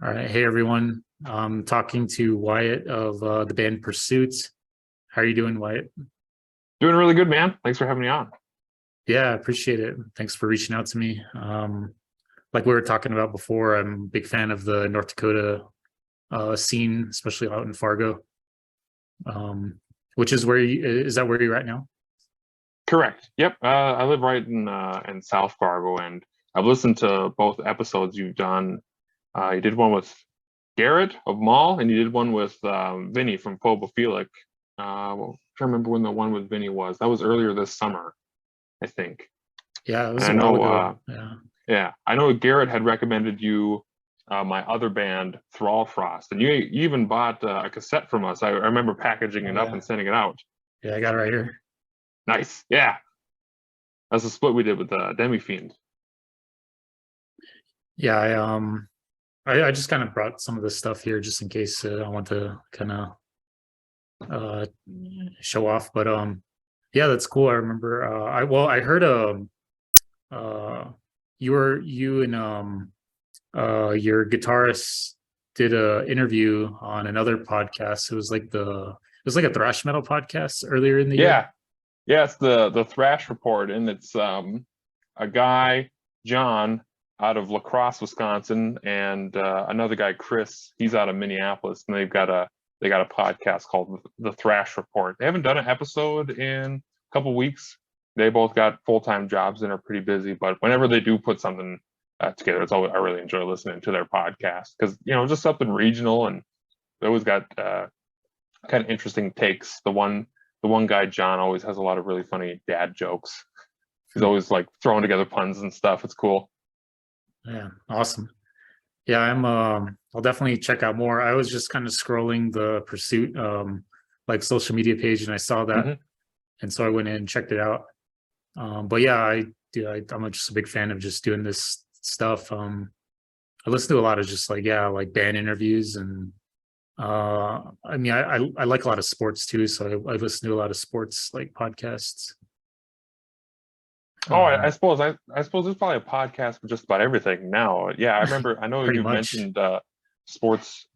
All right. Hey, everyone. I'm talking to Wyatt of the band Pursuits. How are you doing, Wyatt? Doing really good, man. Thanks for having me on. Yeah, I appreciate it. Thanks for reaching out to me. Like we were talking about before, I'm a big fan of the North Dakota scene, especially out in Fargo, which is is that where you're at now? Correct. Yep. I live right in South Fargo, and I've listened to both episodes you've done. You did one with Garrett of Mall, and you did one with Vinny from Phobophilic. Well, I can't remember when the one with Vinny was. That was earlier this summer, I think. Yeah, it And was I a while know, ago. Yeah. yeah, I know Garrett had recommended you my other band, Thrallfrost, and you even bought a cassette from us. I remember packaging Oh, it up yeah. and sending it out. Yeah, I got it right here. Nice. Yeah. That's a split we did with Demi Fiend. Yeah, I just kind of brought some of this stuff here just in case I want to kind of uh show off. But yeah, that's cool. I remember I heard uh you and your guitarist did a interview on another podcast. It was like a thrash metal podcast earlier in the year. Yeah, yeah, it's the Thrash Report, and it's a guy, John, out of La Crosse, Wisconsin, and another guy, Chris. He's out of Minneapolis, and they got a podcast called the Thrash Report. They haven't done an episode in a couple weeks. They both got full-time jobs and are pretty busy, but whenever they do put something together, it's always I really enjoy listening to their podcast because just something regional, and they always got kind of interesting takes. The one guy, John, always has a lot of really funny dad jokes. He's always like throwing together puns and stuff. It's cool. Yeah, awesome. Yeah, I'll definitely check out more. I was just kind of scrolling the Pursuit like social media page and I saw that, Hmm. and so I went in and checked it out. But yeah, I'm just a big fan of just doing this stuff. I listen to a lot of just like, yeah, like band interviews, and I mean I like a lot of sports too, so I listen to a lot of sports like podcasts. Oh, I Um, suppose I suppose there's probably a podcast for just about everything now. Yeah, I know Pretty you've much. mentioned sports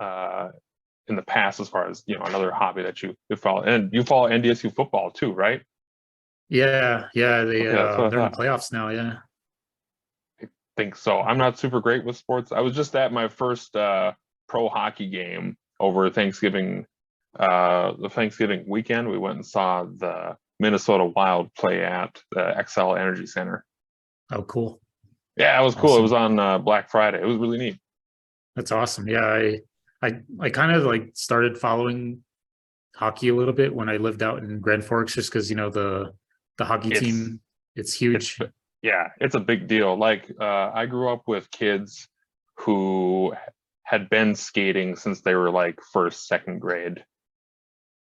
in the past as far as another hobby that you follow, and you follow NDSU football too, right? Yeah, yeah, Okay, that's what I they're in the thought. playoffs now, yeah. I think so. I'm not super great with sports. I was just at my first pro hockey game over Thanksgiving, the Thanksgiving weekend. We went and saw the Minnesota Wild play at the XL Energy Center. Oh, cool. Yeah, it was cool. It was Awesome. on Black Friday. It was really neat. That's awesome. Yeah, I kind of like started following hockey a little bit when I lived out in Grand Forks, just because the hockey It's team, it's it's huge. yeah, it's a big deal. Like I grew up with kids who had been skating since they were like first, second grade.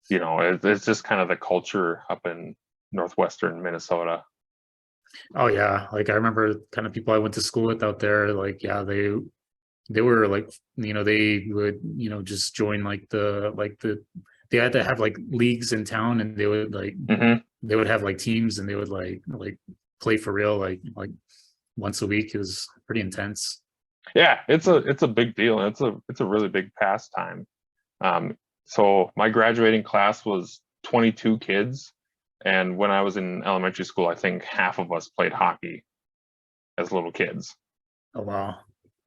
It's just kind of the culture up in northwestern Minnesota. Oh yeah, like I remember kind of people I went to school with out there. Like yeah, they were like they would just join like the they had to have like leagues in town, and Hmm. they would have like teams, and they would like play for real like once a week. It was pretty intense. Yeah, it's a big deal, and it's a really big pastime. So my graduating class was 22 kids, and when I was in elementary school, I think half of us played hockey as little kids. Oh wow.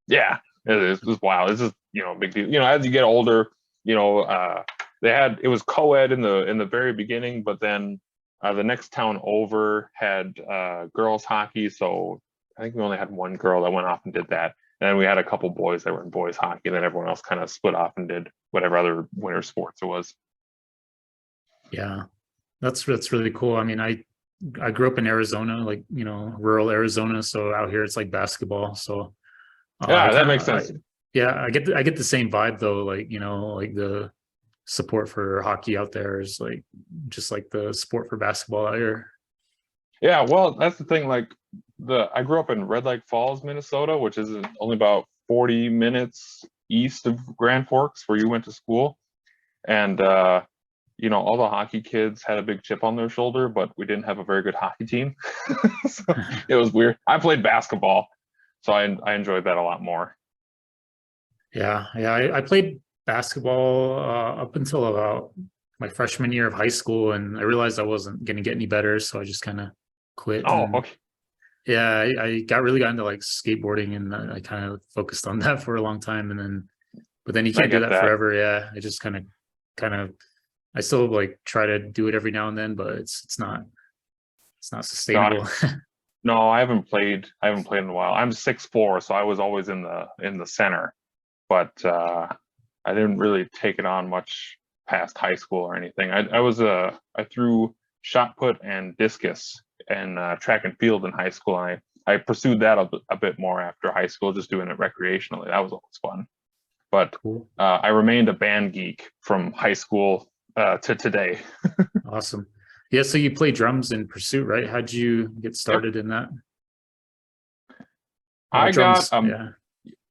Yeah, it's wild. It's just a big deal. As you get older, you know, uh, it was co-ed in the very beginning, but then the next town over had girls hockey. So I think we only had one girl that went off and did that. And then we had a couple boys that were in boys hockey, and then everyone else kind of split off and did whatever other winter sports it was. Yeah, that's really cool. I mean, I grew up in Arizona, like rural Arizona, so out here it's like basketball. So I Yeah, that kind makes of sense. yeah, I get the same vibe though. Like like the support for hockey out there is like just like the support for basketball out here. Yeah, well, that's the thing. Like I grew up in Red Lake Falls, Minnesota, which is only about 40 minutes east of Grand Forks, where you went to school. And all the hockey kids had a big chip on their shoulder, but we didn't have a very good hockey team. So it was weird. I played basketball, so I enjoyed that a lot more. Yeah, yeah. I played basketball up until about my freshman year of high school, and I realized I wasn't going to get any better, so I just kind of quit. Oh, And okay. yeah, I got into like skateboarding, and I kind of focused on that for a long time, and then but then you I can't do get that that. forever. Yeah, I just kind of I still like try to do it every now and then, but it's not No, sustainable. no, I haven't played in a while. I'm 6'4", so I was always in the center, but I didn't really take it on much past high school or anything. I threw shot put and discus and track and field in high school. And I pursued that a bit more after high school, just doing it recreationally. That was always fun. But Cool, I remained a band geek from high school to today. awesome. Yeah, so you play drums in Pursuit, right? How'd you get Yep. started in that? I got Drums, yeah.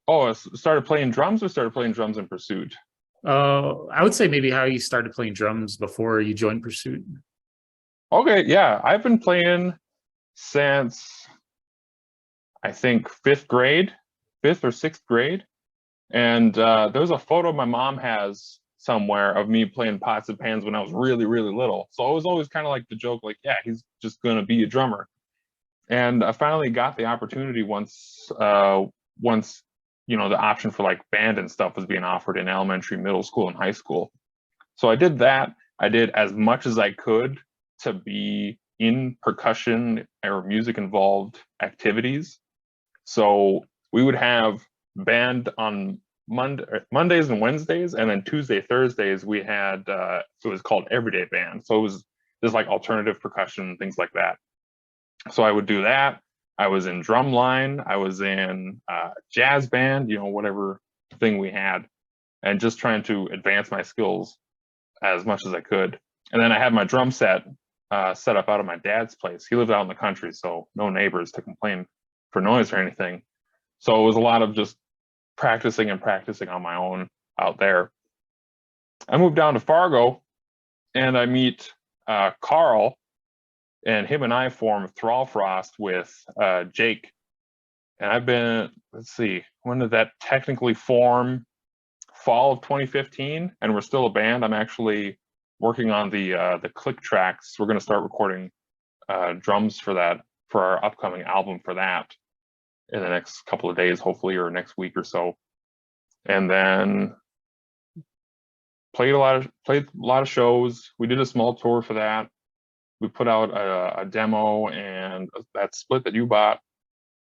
oh, I started playing drums or started playing drums in pursuit. I would say maybe how you started playing drums before you joined Pursuit. Okay, yeah, I've been playing since I think fifth or sixth grade. And there's a photo my mom has somewhere of me playing pots and pans when I was really, really little. So it was always kind of like the joke, like, yeah, he's just gonna be a drummer. And I finally got the opportunity once the option for like band and stuff was being offered in elementary, middle school, and high school. So I did that. I did as much as I could to be in percussion or music involved activities. So we would have band on Mondays and Wednesdays, and then Tuesday, Thursdays we had it was called everyday band. So it was just like alternative percussion, things like that. So I would do that. I was in drumline. I was in jazz band, whatever thing we had, and just trying to advance my skills as much as I could. And then I had my drum set set up out of my dad's place. He lived out in the country, so no neighbors to complain for noise or anything. So it was a lot of just practicing and practicing on my own out there. I moved down to Fargo and I meet Carl, and him and I form Thrallfrost with Jake. And I've been, let's see, when did that technically form? Fall of 2015, and we're still a band. I'm actually working on the click tracks. We're going to start recording drums for our upcoming album for that in the next couple of days, hopefully, or next week or so. And then played a lot of shows. We did a small tour for that. We put out a demo and that split that you bought,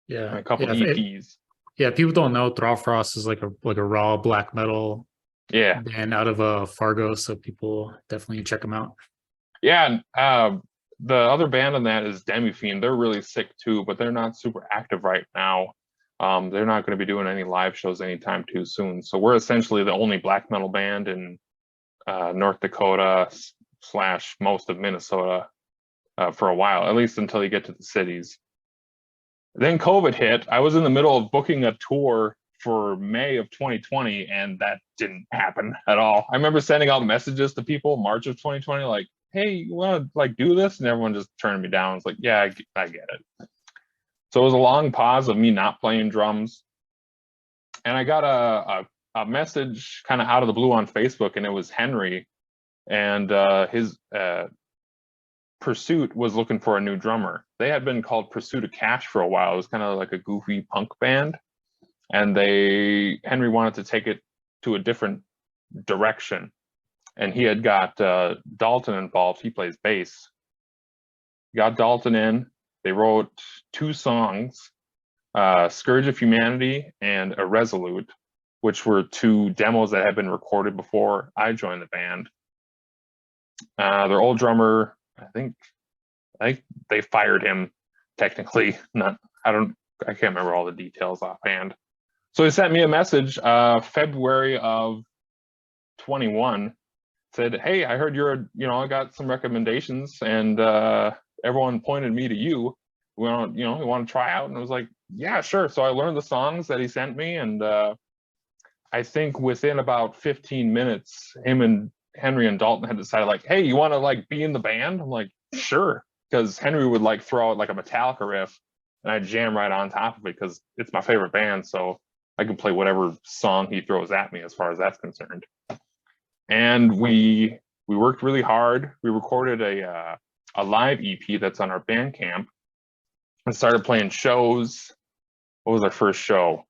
and Yeah, a couple yeah, EPs. yeah. People don't know Thrallfrost is like a raw black metal Yeah, band out of Fargo, so people definitely check them out. yeah. And, the other band on that is Demifiend. They're really sick too, but they're not super active right now. They're not going to be doing any live shows anytime too soon. So we're essentially the only black metal band in North Dakota / most of Minnesota for a while, at least until you get to the cities. Then COVID hit. I was in the middle of booking a tour for May of 2020, and that didn't happen at all. I remember sending out messages to people March of 2020, like, "Hey, you want to like do this?" And everyone just turned me down. It's like, "Yeah, I get it." So it was a long pause of me not playing drums, and I got a message kind of out of the blue on Facebook, and it was Henry, and his Pursuit was looking for a new drummer. They had been called Pursuit of Cash for a while. It was kind of like a goofy punk band, and Henry wanted to take it to a different direction, and he had got Dalton involved. He plays bass. Got Dalton in. They wrote 2 songs, Scourge of Humanity and Irresolute, which were 2 demos that had been recorded before I joined the band. Their old drummer, I think they fired him technically. I can't remember all the details offhand. So he sent me a message February of 21, said, "Hey, I heard I got some recommendations, and everyone pointed me to you. We want to try out." And I was like, "Yeah, sure." So I learned the songs that he sent me, and I think within about 15 minutes, him and Henry and Dalton had decided, like, "Hey, you want to like be in the band?" I'm like, "Sure," because Henry would like throw out like a Metallica riff, and I'd jam right on top of it because it's my favorite band. So I can play whatever song he throws at me as far as that's concerned. And we worked really hard. We recorded a live EP that's on our Bandcamp and started playing shows. What was our first show?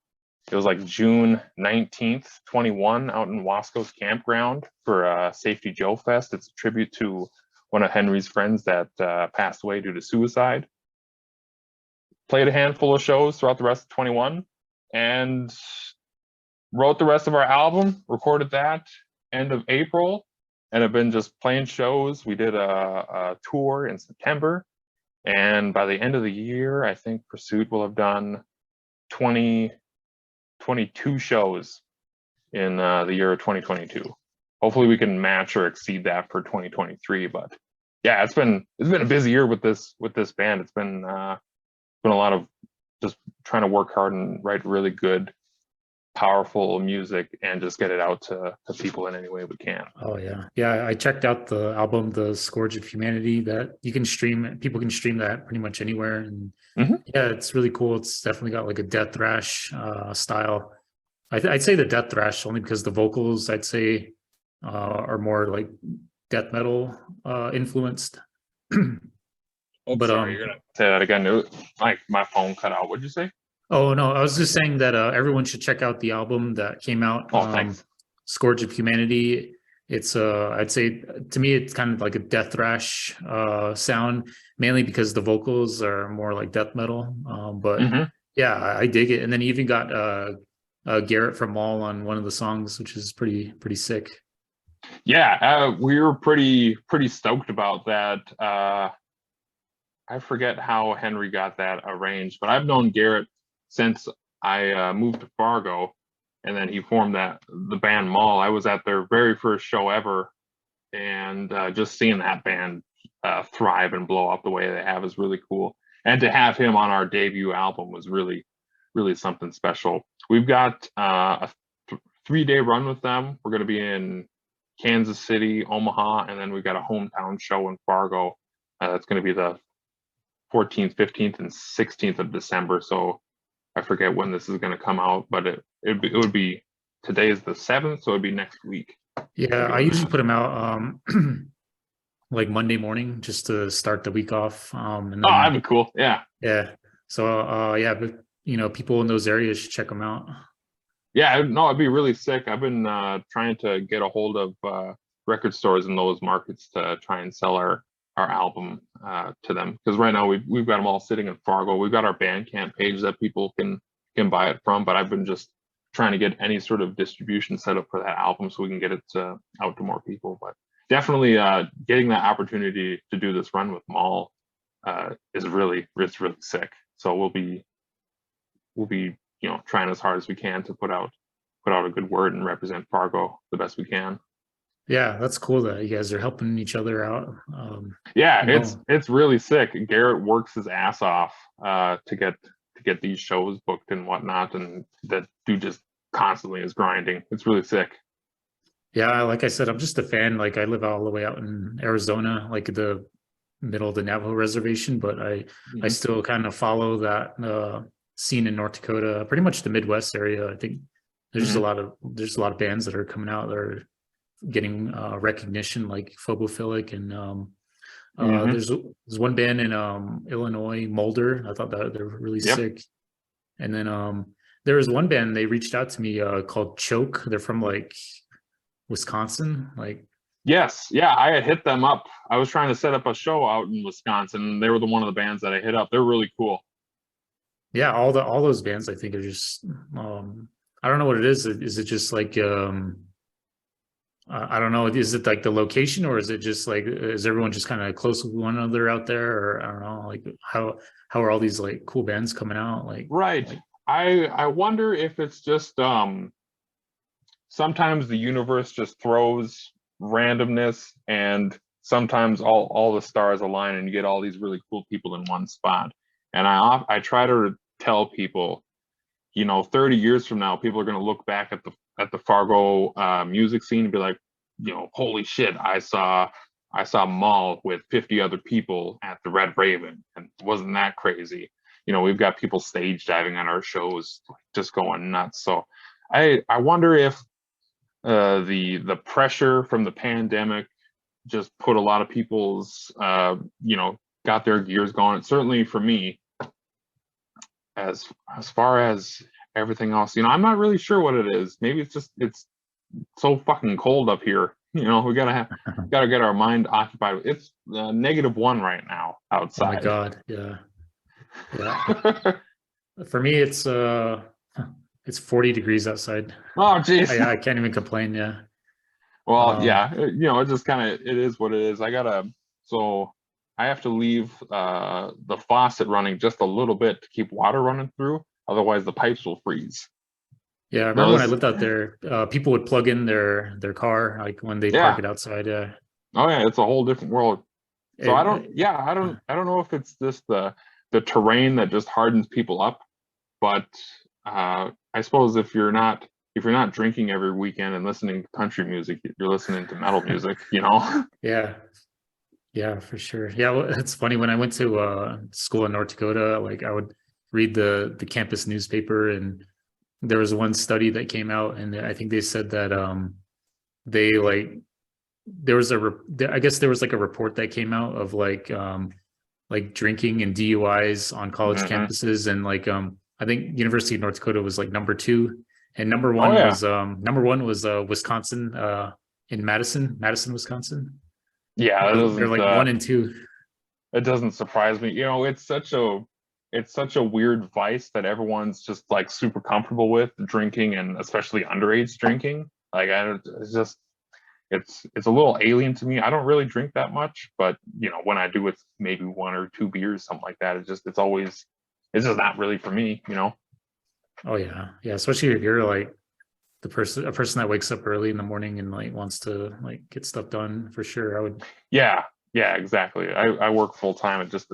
It was like June 19th, 21 out in Wasco's campground for Safety Joe Fest. It's a tribute to one of Henry's friends that passed away due to suicide. Played a handful of shows throughout the rest of 21 and wrote the rest of our album, recorded that end of April, and have been just playing shows. We did a tour in September, and by the end of the year, I think Pursuit will have done 22 shows in the year of 2022. Hopefully we can match or exceed that for 2023. But yeah, it's been a busy year with this band. It's been a lot of just trying to work hard and write really good, powerful music and just get it out to people in any way we can. Oh yeah, I checked out the album, The Scourge of Humanity, that you can stream. People can stream that pretty much anywhere, and yeah, it's really cool. It's definitely got like a death thrash style. I'd say the death thrash only because the vocals, I'd say, are more like death metal influenced. But sorry, you're gonna say that again. My phone cut out. What'd you say? Oh no, I was just saying that everyone should check out the album that came out. Oh, thanks. Scourge of Humanity. It's I'd say to me it's kind of like a death thrash sound, mainly because the vocals are more like death metal. But yeah, I dig it. And then he even got Garrett from Maul on one of the songs, which is pretty sick. Yeah, we were pretty stoked about that. I forget how Henry got that arranged, but I've known Garrett since I moved to Fargo, and then he formed the band Maul. I was at their very first show ever, and just seeing that band thrive and blow up the way they have is really cool. And to have him on our debut album was really something special. We've got a 3-day run with them. We're going to be in Kansas City, Omaha, and then we've got a hometown show in Fargo. That's going to be the 14th, 15th, and 16th of December. So I forget when this is going to come out, but it would be, today is the 7th, so it'd be next week. Yeah, I usually put them out like Monday morning just to start the week off. And then, that'd be cool. Yeah. Yeah. So yeah, but people in those areas should check them out. Yeah, no, it'd be really sick. I've been trying to get a hold of record stores in those markets to try and sell our album to them, because right now we've got them all sitting in Fargo. We've got our Bandcamp page that people can buy it from, but I've been just trying to get any sort of distribution set up for that album so we can get it out to more people. But definitely getting that opportunity to do this run with Maul is really sick. So we'll be trying as hard as we can to put out a good word and represent Fargo the best we can. Yeah, that's cool that you guys are helping each other out. Yeah, it's really sick. Garrett works his ass off to get these shows booked and whatnot, and that dude just constantly is grinding. It's really sick. Yeah, like I said, I'm just a fan. Like I live all the way out in Arizona, like the middle of the Navajo reservation, but I still kind of follow that scene in North Dakota, pretty much the Midwest area. I think there's just a lot of bands that are coming out that are getting recognition, like Phobophilic, and there's one band in Illinois, Mulder. I thought that they're really sick. And then there was one band, they reached out to me called Choke. They're from like Wisconsin. Like, yes, yeah, I had hit them up. I was trying to set up a show out in Wisconsin, and they were one of the bands that I hit up. They're really cool. Yeah, all those bands I think are just I don't know what it is. Is it just like I don't know. Is it like the location, or is it just like, is everyone just kind of close with one another out there? Or I don't know, like how are all these like cool bands coming out? Like, right. I wonder if it's just sometimes the universe just throws randomness, and sometimes all the stars align and you get all these really cool people in one spot. And I try to tell people, 30 years from now, people are going to look back at the Fargo music scene and be like, holy shit, I saw Maul with 50 other people at the Red Raven, and wasn't that crazy? we've got people stage diving on our shows, just going nuts. So I wonder if the pressure from the pandemic just put a lot of people's got their gears going. Certainly for me, as far as everything else, I'm not really sure what it is. Maybe it's so fucking cold up here. We gotta get our mind occupied. It's -1 right now outside. Oh my God. Yeah. For me, it's 40 degrees outside. Oh geez. I can't even complain. Yeah. Well, yeah, it just kind of, it is what it is. So I have to leave the faucet running just a little bit to keep water running through. Otherwise the pipes will freeze. Yeah, I remember when I lived out there, people would plug in their car like when they park it outside. Yeah. Oh yeah, it's a whole different world. So I don't know if it's just the terrain that just hardens people up, but I suppose if you're not drinking every weekend and listening to country music, you're listening to metal music, Yeah, for sure. Yeah, well, it's funny, when I went to school in North Dakota, like I would read the campus newspaper, and there was one study that came out, and I think they said that they there was I guess there was like a report that came out of like drinking and DUIs on college campuses, and I think University of North Dakota was like number 2, and number 1 was Wisconsin, in Madison, Wisconsin. Yeah, they're like 1 and 2. It doesn't surprise me. It's such a weird vice that everyone's just like super comfortable with drinking, and especially underage drinking. Like it's a little alien to me. I don't really drink that much, but when I do, it's maybe 1 or 2 beers, something like that. It's just not really for me. Oh yeah, especially if you're like a person that wakes up early in the morning and like wants to like get stuff done. For sure, I would. Yeah, exactly. I work full time. It just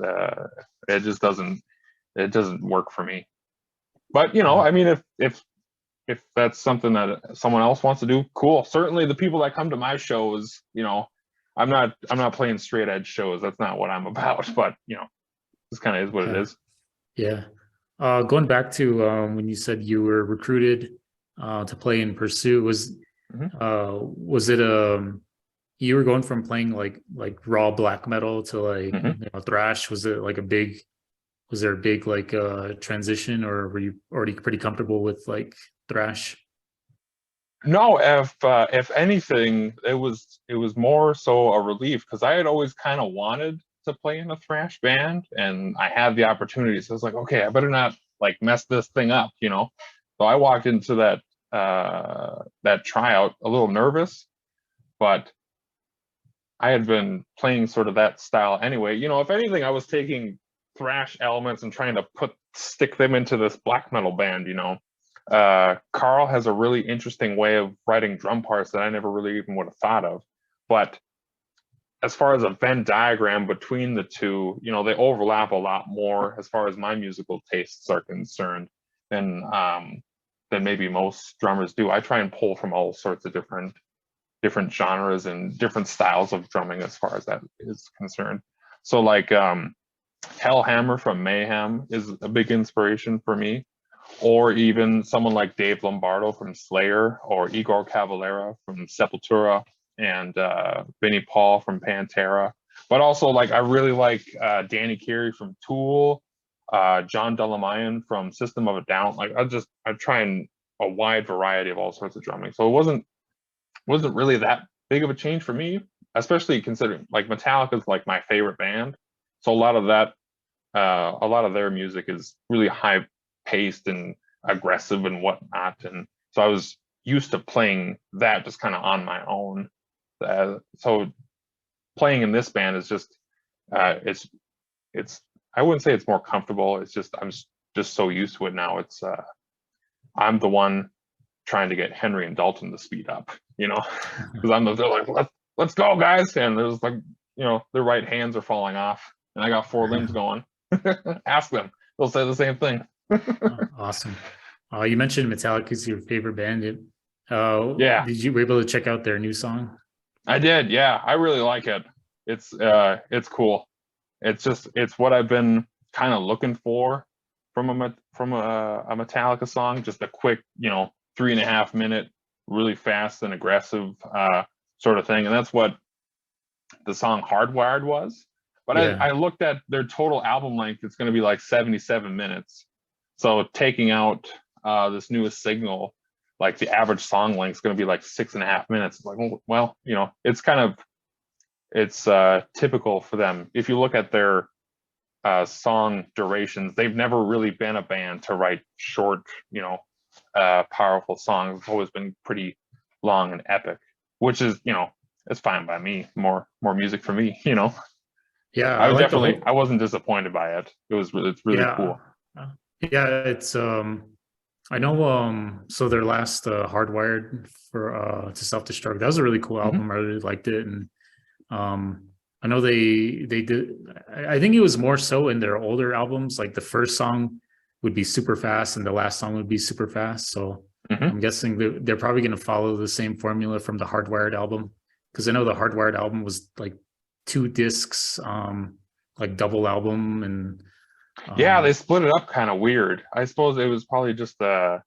doesn't work for me. But I mean, if that's something that someone else wants to do, cool. Certainly the people that come to my shows, I'm not playing straight edge shows. That's not what I'm about. But this kind of is what it is. Yeah. Going back to when you said you were recruited to play in Pursuit, was it you were going from playing like raw black metal to like thrash? Was there a big like transition, or were you already pretty comfortable with like thrash? No, if anything, it was more so a relief, because I had always kind of wanted to play in a thrash band, and I had the opportunity. So I was like, okay, I better not like mess this thing up. So I walked into that tryout a little nervous, but I had been playing sort of that style anyway. If anything, I was taking thrash elements and trying to stick them into this black metal band. Carl has a really interesting way of writing drum parts that I never really even would have thought of. But as far as a Venn diagram between the two, they overlap a lot more as far as my musical tastes are concerned than maybe most drummers do. I try and pull from all sorts of different genres and different styles of drumming as far as that is concerned. So like Hellhammer from Mayhem is a big inspiration for me, or even someone like Dave Lombardo from Slayer, or Igor Cavalera from Sepultura, and Vinnie Paul from Pantera. But also, like, I really like Danny Carey from Tool, John Delamayan from System of a Down. Like, I try and a wide variety of all sorts of drumming. So it wasn't really that big of a change for me, especially considering like Metallica's like my favorite band. So a lot of their music is really high paced and aggressive and whatnot. And so I was used to playing that just kind of on my own. So playing in this band is just, it's, I wouldn't say it's more comfortable. It's just, I'm just so used to it now. It's, I'm the one trying to get Henry and Dalton to speed up, because they're like, let's go guys. And there's like, their right hands are falling off and I got 4 limbs going. Ask them, they'll say the same thing. Awesome. You mentioned Metallica is your favorite band. Yeah. Did you were able to check out their new song? I did. Yeah. I really like it. It's cool. It's what I've been kind of looking for from a Metallica song, just a quick, 3.5 minute, really fast and aggressive sort of thing. And that's what the song Hardwired was. But Yeah. I looked at their total album length, it's going to be like 77 minutes. So taking out this newest Signal, like the average song length is going to be like 6.5 minutes. It's like, well, it's typical for them. If you look at their song durations, they've never really been a band to write short, powerful songs. It's always been pretty long and epic, which is, it's fine by me. More music for me, Yeah, I I was like the definitely, whole. I wasn't disappointed by it. It's really Yeah. cool. Yeah, it's I know so their last Hardwired for to Self-Destruct, that was a really cool Hmm. album. I really liked it. And I know they did, I think it was more so in their older albums, like the first song would be super fast and the last song would be super fast. So Hmm. I'm guessing that they're probably going to follow the same formula from the Hardwired album, because I know the Hardwired album was like 2 discs, like double album. And Yeah, they um split it up kind of weird. I suppose it was probably just a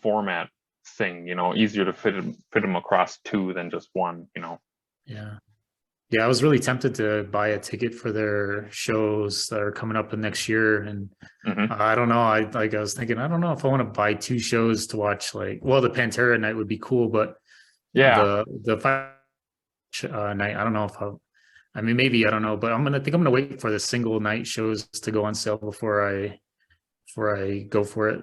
format thing, easier to fit them across two than just one, yeah. Yeah, I was really tempted to buy a ticket for their shows that are coming up in next year. And Hmm. I don't know. I was thinking, I don't know if I want to buy 2 shows to watch. Like, well, the Pantera night would be cool, but Yeah. the night, I don't know if I mean, maybe, I don't know, but I think I'm gonna wait for the single night shows to go on sale before I go for it.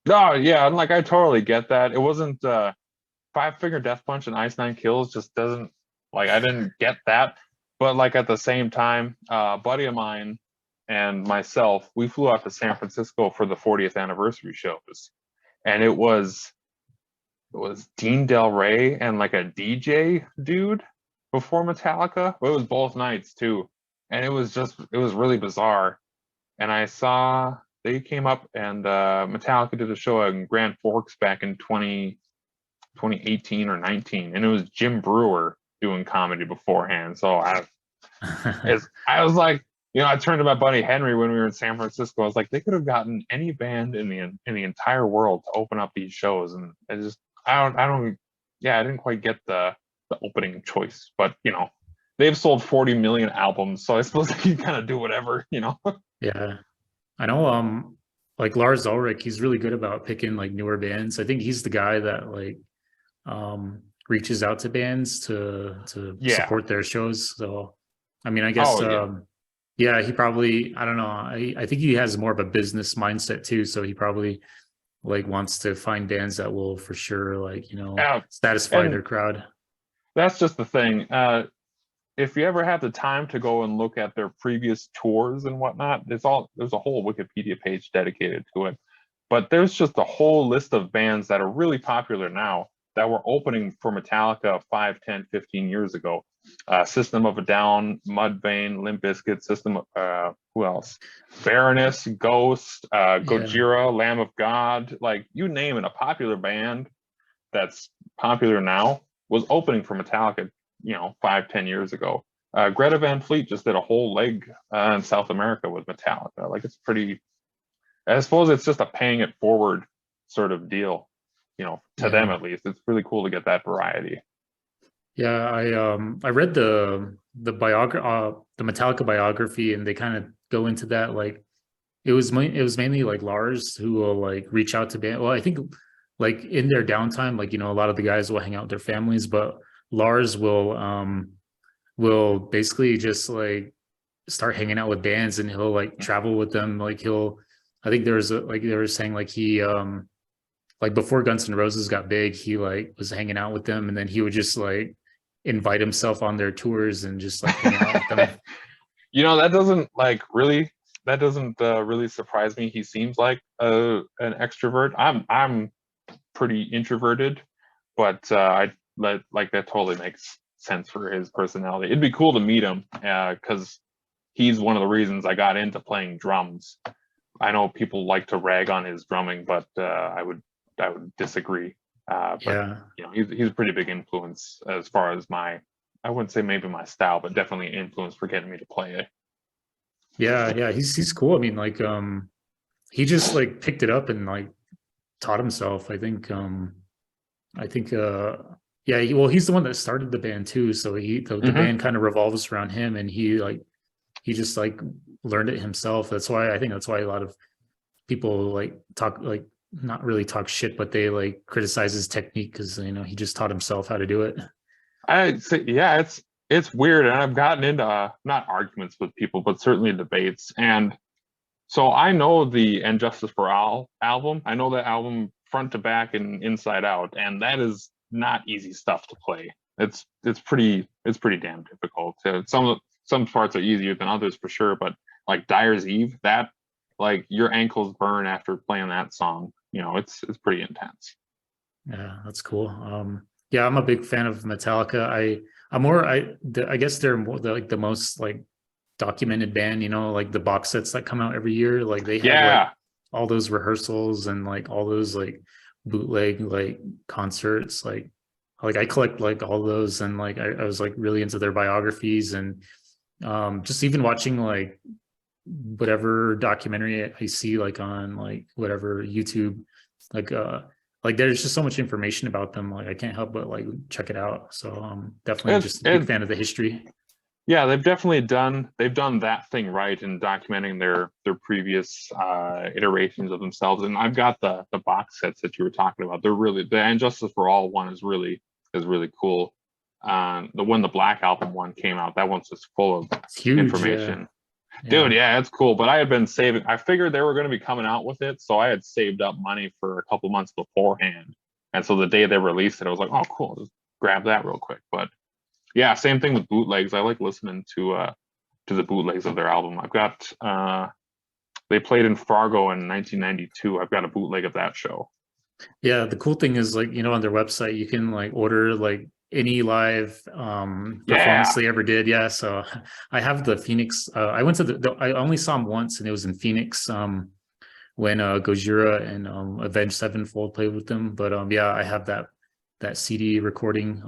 No, yeah, and like I totally get that. It wasn't Five Finger Death Punch and Ice Nine Kills just doesn't, like, I didn't get that. But like at the same time, a buddy of mine and myself, we flew out to San Francisco for the 40th anniversary shows. And it was Dean Del Rey and like a DJ dude before Metallica. It was both nights too. And it was really bizarre. And I saw they came up and Metallica did a show in Grand Forks back in 2018 or 19, and it was Jim Brewer doing comedy beforehand. So I was like, I turned to my buddy Henry when we were in San Francisco. I was like, they could have gotten any band in the entire world to open up these shows, and I don't, yeah, I didn't quite get the opening choice, but they've sold 40 million albums, so I suppose they can kind of do whatever. Yeah, I know. Like Lars Ulrich, he's really good about picking like newer bands. I think he's the guy that like reaches out to bands to Yeah. support their shows. So I mean, I guess Oh yeah. yeah, he probably, I don't know. I think he has more of a business mindset too. So he probably like wants to find bands that will for sure like, Yeah. satisfy And their crowd. that's just the thing. If you ever have the time to go and look at their previous tours and whatnot, there's a whole Wikipedia page dedicated to it. But there's just a whole list of bands that are really popular now that were opening for Metallica 5, 10, 15 years ago. System of a Down, Mudvayne, Limp Bizkit, who else? Baroness, Ghost, Yeah. Gojira, Lamb of God, like you name it, a popular band that's popular now was opening for Metallica, 5, 10 years ago. Greta Van Fleet just did a whole leg in South America with Metallica. Like it's pretty. I suppose it's just a paying it forward sort of deal, to them Yeah. at least. It's really cool to get that variety. Yeah. I read the Metallica biography, and they kind of go into that. Like it was mainly like Lars who will like reach out to band. Well, I think like in their downtime, like a lot of the guys will hang out with their families, but Lars will basically just like start hanging out with bands, and he'll like travel with them. Like I think like they were saying like he like before Guns N' Roses got big, he like was hanging out with them, and then he would just like invite himself on their tours and just like hang out with them. That doesn't really surprise me. He seems like an extrovert. I'm pretty introverted, but I like that totally makes sense for his personality. It'd be cool to meet him because he's one of the reasons I got into playing drums. I know people like to rag on his drumming, but I would disagree. But Yeah. he's a pretty big influence as far as I wouldn't say maybe my style, but definitely an influence for getting me to play it. Yeah, yeah, he's cool. I mean, like, he just like picked it up and like taught himself. I think yeah, well, he's the one that started the band too. So the Hmm. band kind of revolves around him, and he just like learned it himself. That's why I think that's why a lot of people like talk like not really talk shit, but they like criticize his technique because he just taught himself how to do it. I'd say, yeah, it's weird, and I've gotten into not arguments with people, but certainly debates. And so I know the And Justice for All album. I know that album front to back and inside out, and that is not easy stuff to play. It's pretty damn difficult. Some parts are easier than others for sure, but like Dyer's Eve, that like your ankles burn after playing that song. It's pretty intense. Yeah, that's cool. Yeah, I'm a big fan of Metallica. I'm more I guess they're more like the most like documented band, like the box sets that come out every year. Like they have like Yeah, all those rehearsals and like all those like bootleg like concerts. Like I collect like all those, and like I was like really into their biographies, and just even watching like whatever documentary I see like on like whatever YouTube, like like there's just so much information about them. Like I can't help but like check it out. So definitely it's just a big it fan of the history. yeah, they've done that thing right in documenting their previous iterations of themselves. And I've got the box sets that you were talking about. They're really the And Justice for All one is really cool. The Black Album one came out, that one's just full of It's huge. Yeah. information. Dude, Yeah. yeah, it's cool. But I had been saving. I figured they were going to be coming out with it, so I had saved up money for a couple months beforehand. And so the day they released it, I was like, "Oh, cool, just grab that real quick." But yeah, same thing with bootlegs. I like listening to the bootlegs of their album. I've got they played in Fargo in 1992. I've got a bootleg of that show. Yeah, the cool thing is like, on their website you can like order like any live performance Yeah, they ever did. Yeah, so I have the Phoenix. I went to I only saw him once, and it was in Phoenix when Gojira and Avenged Sevenfold played with them. But yeah, I have that CD recording.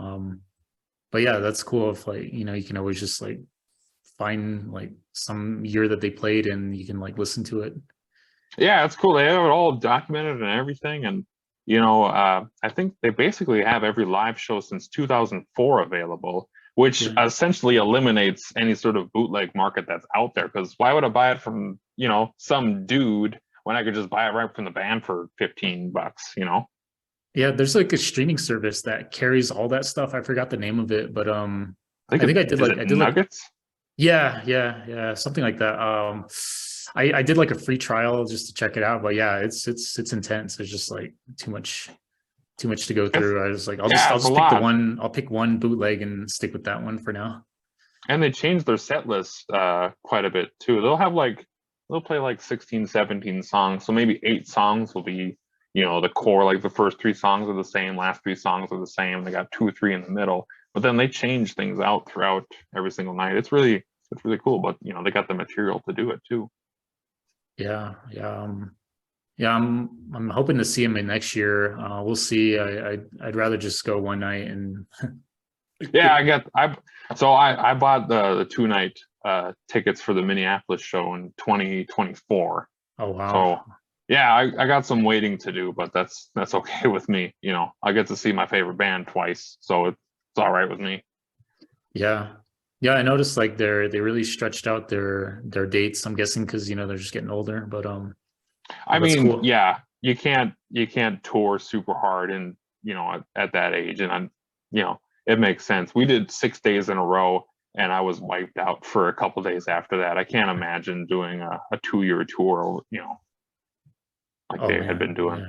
But yeah, that's cool if like, you can always just like find like some year that they played and you can like listen to it. yeah, it's cool. They have it all documented and everything. And I think they basically have every live show since 2004 available, which Yeah. essentially eliminates any sort of bootleg market that's out there. Because why would I buy it from some dude when I could just buy it right from the band for $15? Yeah, there's like a streaming service that carries all that stuff. I forgot the name of it, but I think I think is it I did like Nuggets? yeah, something like that. I did like a free trial just to check it out, but yeah, it's intense. There's just like too much to go It's through. I was like, yeah, I'll it's a just pick lot. I'll pick one bootleg and stick with that one for now. And they changed their set list quite a bit too. They'll play like 16, 17 songs. So maybe 8 songs will be, the core, like the first 3 songs are the same, last 3 songs are the same. They got 2 or 3 in the middle. But then they change things out throughout every single night. It's really cool. But they got the material to do it too. Yeah, yeah. Yeah, I'm hoping to see him in next year. We'll see. I'd rather just go one night and Yeah, I bought the 2 night tickets for the Minneapolis show in 2024. oh So wow. yeah, I got some waiting to do, but that's okay with me. I get to see my favorite band twice, so it's all right with me. Yeah. Yeah, I noticed like they really stretched out their dates. I'm guessing because they're just getting older, I that's mean, cool. yeah, you can't tour super hard and at that age, and it makes sense. We did 6 days in a row, and I was wiped out for a couple days after that. I can't imagine doing a 2-year tour, like Oh they had been man, doing.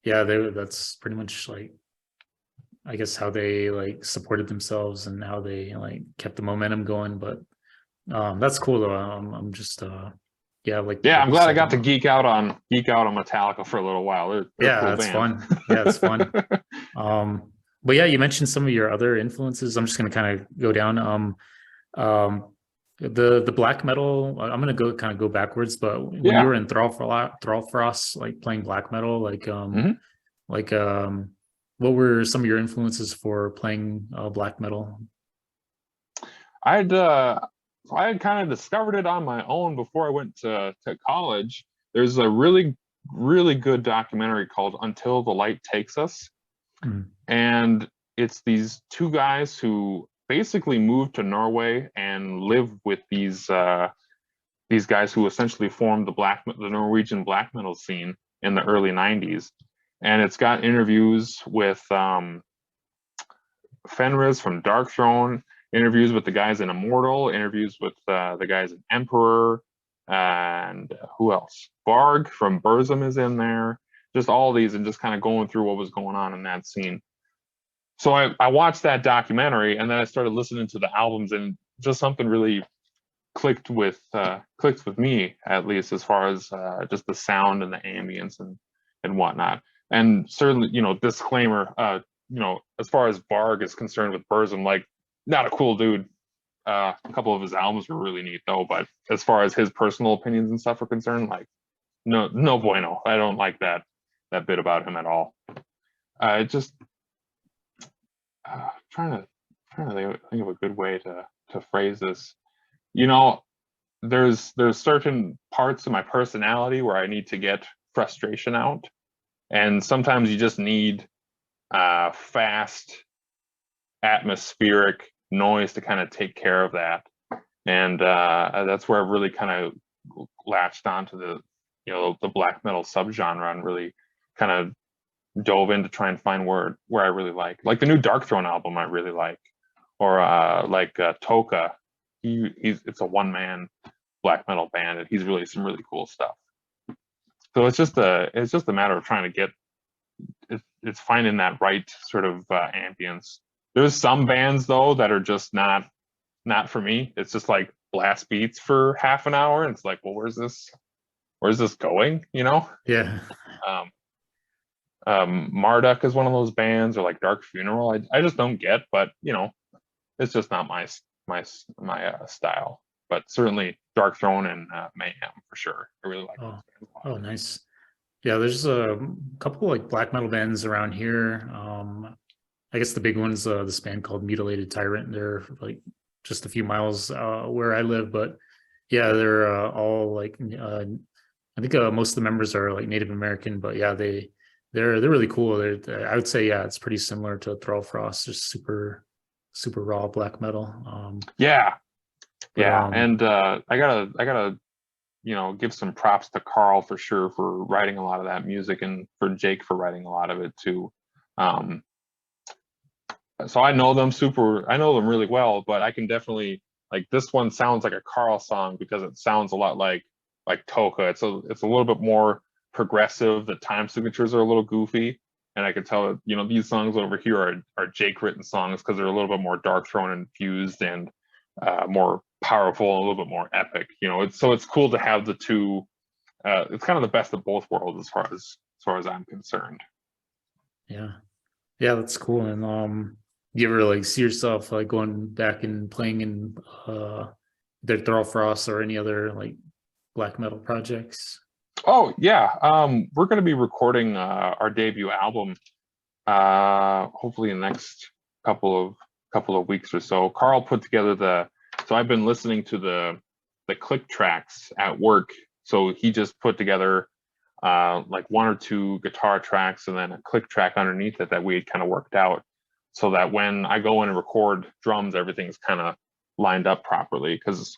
yeah. Yeah, that's pretty much like I guess how they like supported themselves and how they like kept the momentum going. But that's cool though. I'm just yeah, Yeah, like I'm you glad I said. got to geek out on Metallica for a little while. They're a Yeah, cool that's band. fun. Yeah, it's fun. But yeah, you mentioned some of your other influences. I'm just gonna kind of go down. Um, the black metal. I'm gonna go kind of go backwards. But when you Yeah. were in Thrallfrost, like playing black metal, Hmm. like what were some of your influences for playing black metal? I'd uh, I had kind of discovered it on my own before I went to college. there's a really, really good documentary called Until the Light Takes Us. Mm. And it's these two guys who basically moved to Norway and live with these guys who essentially formed the Norwegian black metal scene in the early 90s. And it's got interviews with Fenris from Darkthrone, interviews with the guys in Immortal, interviews with the guys in Emperor, and who else? Varg from Burzum is in there. Just all these, and just kind of going through what was going on in that scene. So I watched that documentary, and then I started listening to the albums, and just something really clicked with me, at least as far as just the sound and the ambience and whatnot. And certainly, disclaimer, as far as Varg is concerned with Burzum, like, not a cool dude. A couple of his albums were really neat though, but as far as his personal opinions and stuff are concerned, like, no bueno. I don't like that bit about him at all. Just trying to think of a good way to phrase this. There's certain parts of my personality where I need to get frustration out, and sometimes you just need fast, atmospheric noise to kind of take care of that. And that's where I've really kind of latched onto the black metal subgenre and really kind of dove in to try and find where I really like the new Darkthrone album I really like, or Toka. It's a one-man black metal band, and he's really some really cool stuff. So it's just a matter of trying to get it's finding that right sort of ambience. There's some bands though that are just not for me. It's just like blast beats for half an hour, and it's like, well, where's this going? Yeah. Marduk is one of those bands, or like Dark Funeral. I just don't get, but it's just not my style. But certainly Darkthrone and Mayhem for sure. I really like those bands a lot. Oh, nice. Yeah, there's a couple like black metal bands around here. I guess the big one's this band called Mutilated Tyrant. They're like just a few miles where I live, but yeah, they're all like I think most of the members are like Native American, but yeah, they're really cool. I would say, yeah, it's pretty similar to Thrallfrost, just super raw black metal. Yeah, but, and I gotta give some props to Carl for sure for writing a lot of that music, and for Jake for writing a lot of it too. So I know them really well, but I can definitely, like, this one sounds like a Carl song because it sounds a lot like Toka. It's a little bit more progressive. The time signatures are a little goofy, and I can tell these songs over here are Jake written songs because they're a little bit more Darkthrone infused and more powerful and a little bit more epic. It's cool to have the two. It's kind of the best of both worlds as far as I'm concerned. Yeah, that's cool. And you ever like see yourself like going back and playing in either Thrallfrost or any other like black metal projects? Oh yeah, we're going to be recording our debut album hopefully in the next couple of weeks or so. Carl put together so I've been listening to the click tracks at work, so he just put together like one or two guitar tracks and then a click track underneath it that we had kind of worked out, so that when I go in and record drums, everything's kind of lined up properly. Because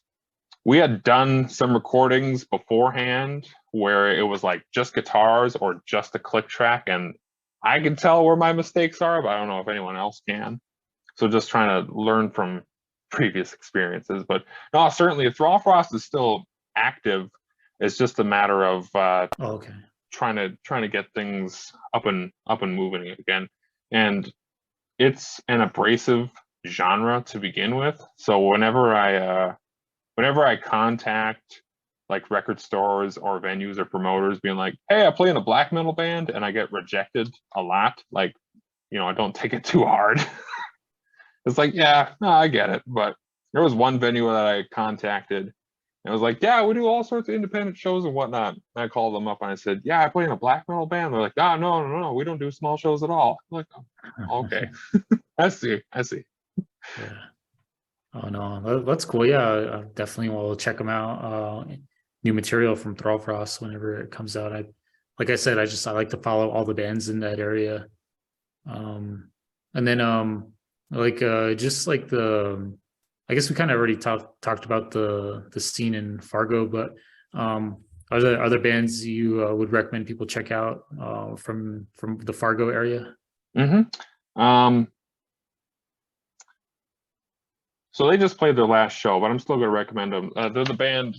we had done some recordings beforehand where it was like just guitars or just a click track, and I can tell where my mistakes are, but I don't know if anyone else can. So just trying to learn from previous experiences. But no, certainly if Thrallfrost is still active, it's just a matter of Okay. trying to get things up and moving again. And it's an abrasive genre to begin with. So whenever I contact like record stores or venues or promoters being like, hey, I play in a black metal band, and I get rejected a lot, like, I don't take it too hard. It's like, yeah, no, I get it. But there was one venue that I contacted, and I was like, yeah, we do all sorts of independent shows and whatnot. And I called them up and I said, yeah, I play in a black metal band. They're like, oh, no, we don't do small shows at all. I'm like, oh, okay. I see. Yeah. Oh no, that's cool. Yeah, I definitely will check them out. new material from Thrallfrost whenever it comes out. Like I said, I like to follow all the bands in that area. And then like just like I guess we kind of already talked about the scene in Fargo, but are there other bands you would recommend people check out from the Fargo area? Mm-hmm. So they just played their last show, but I'm still going to recommend them. They're the band.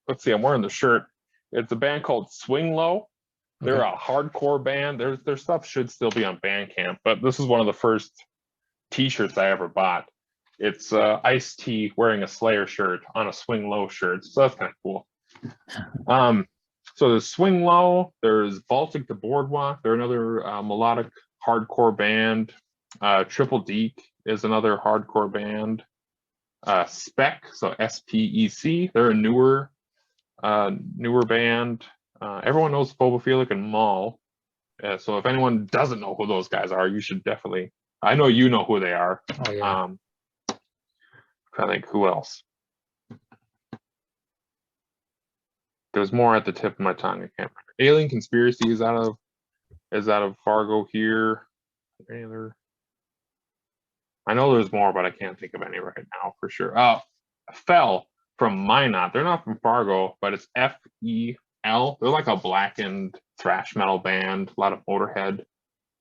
Let's see, I'm wearing the shirt. It's a band called Swing Low. They're Okay. a hardcore band. Their stuff should still be on Bandcamp, but this is one of the first T-shirts I ever bought. It's Ice-T wearing a Slayer shirt on a Swing Low shirt, so that's kind of cool. So there's Swing Low. There's Baltic the Boardwalk. They're another melodic hardcore band. Triple Deek is another hardcore band. Spec, so SPEC. They're a newer band. Everyone knows Phobophilic and Maul. So if anyone doesn't know who those guys are, you should definitely. I know you know who they are. Oh yeah. I think who else. There's more at the tip of my tongue. I can't remember. Alien Conspiracy is out of Fargo here. Any other? I know there's more, but I can't think of any right now for sure. Fell from Minot. They're not from Fargo, but it's FEL. They're like a blackened thrash metal band. A lot of Motorhead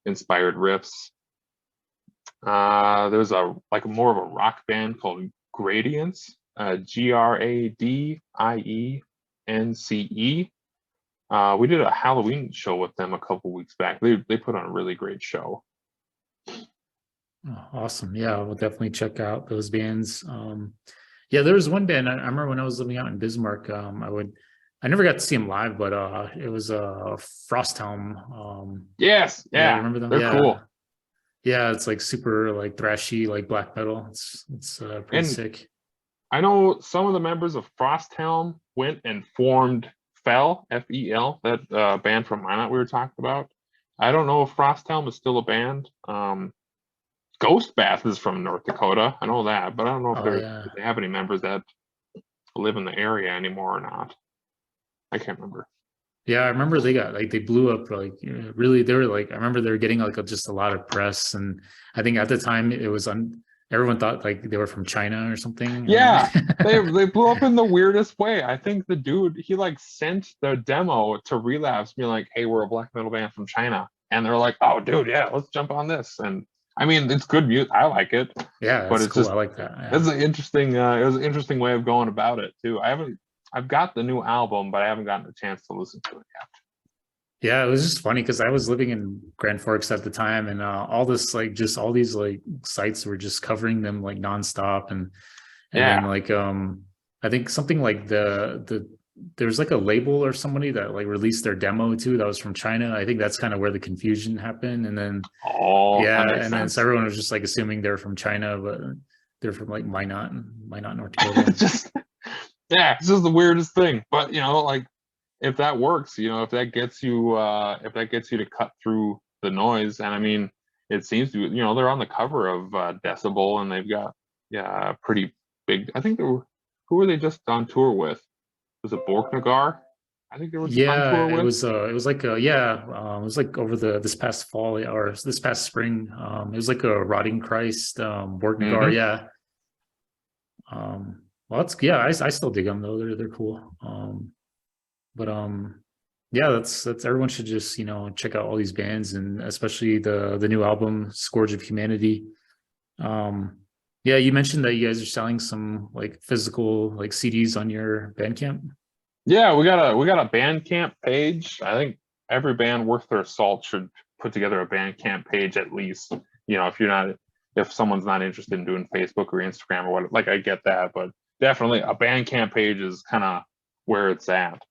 inspired riffs. There's more of a rock band called Gradience. GRADIENCE. We did a Halloween show with them a couple weeks back. They put on a really great show. Oh, awesome. Yeah, we'll definitely check out those bands. Yeah, there was one band I remember when I was living out in Bismarck. I never got to see them live, but it was Frosthelm. Yes, yeah, you remember them? They're cool. Yeah, it's like super like thrashy, like black metal. It's pretty sick. I know some of the members of Frosthelm went and formed Fel, FEL, that band from Minot we were talking about. I don't know if Frosthelm is still a band. Ghostbath is from North Dakota. I know that, but I don't know if they have any members that live in the area anymore or not. I can't remember. Yeah, I remember they blew up like really. They were like, I remember they were getting like just a lot of press, and I think at the time it was everyone thought like they were from China or something. Yeah, they blew up in the weirdest way. I think the dude, he like sent the demo to Relapse, being like, "Hey, we're a black metal band from China," and they're like, "Oh, dude, yeah, let's jump on this." And I mean, it's good music. I like it. Yeah, but it's cool. I like that. Yeah. It's an interesting. It was an interesting way of going about it too. I've got the new album, but I haven't gotten a chance to listen to it yet. Yeah, it was just funny because I was living in Grand Forks at the time, and all this like just all these like sites were just covering them like nonstop, and then like I think something like there's like a label or somebody that like released their demo too that was from China. I think that's kind of where the confusion happened, and then then so everyone was just like assuming they're from China, but they're from like Minot, North Dakota. It's just the weirdest thing, but like. If that works, if that gets you to cut through the noise, and I mean, it seems to, they're on the cover of Decibel, and they've got pretty big. I think who were they just on tour with? Was it Borknagar? I think they were on tour with. It was like it was like over this past fall or this past spring. It was like a Rotting Christ, Borknagar, yeah. Well, I still dig them though. They're cool. But that's everyone should just check out all these bands, and especially the new album Scourge of Humanity. You mentioned that you guys are selling some like physical like CDs on your Bandcamp. Yeah, we got a Bandcamp page. I think every band worth their salt should put together a Bandcamp page at least. If someone's not interested in doing Facebook or Instagram or what, like I get that, but definitely a Bandcamp page is kind of where it's at.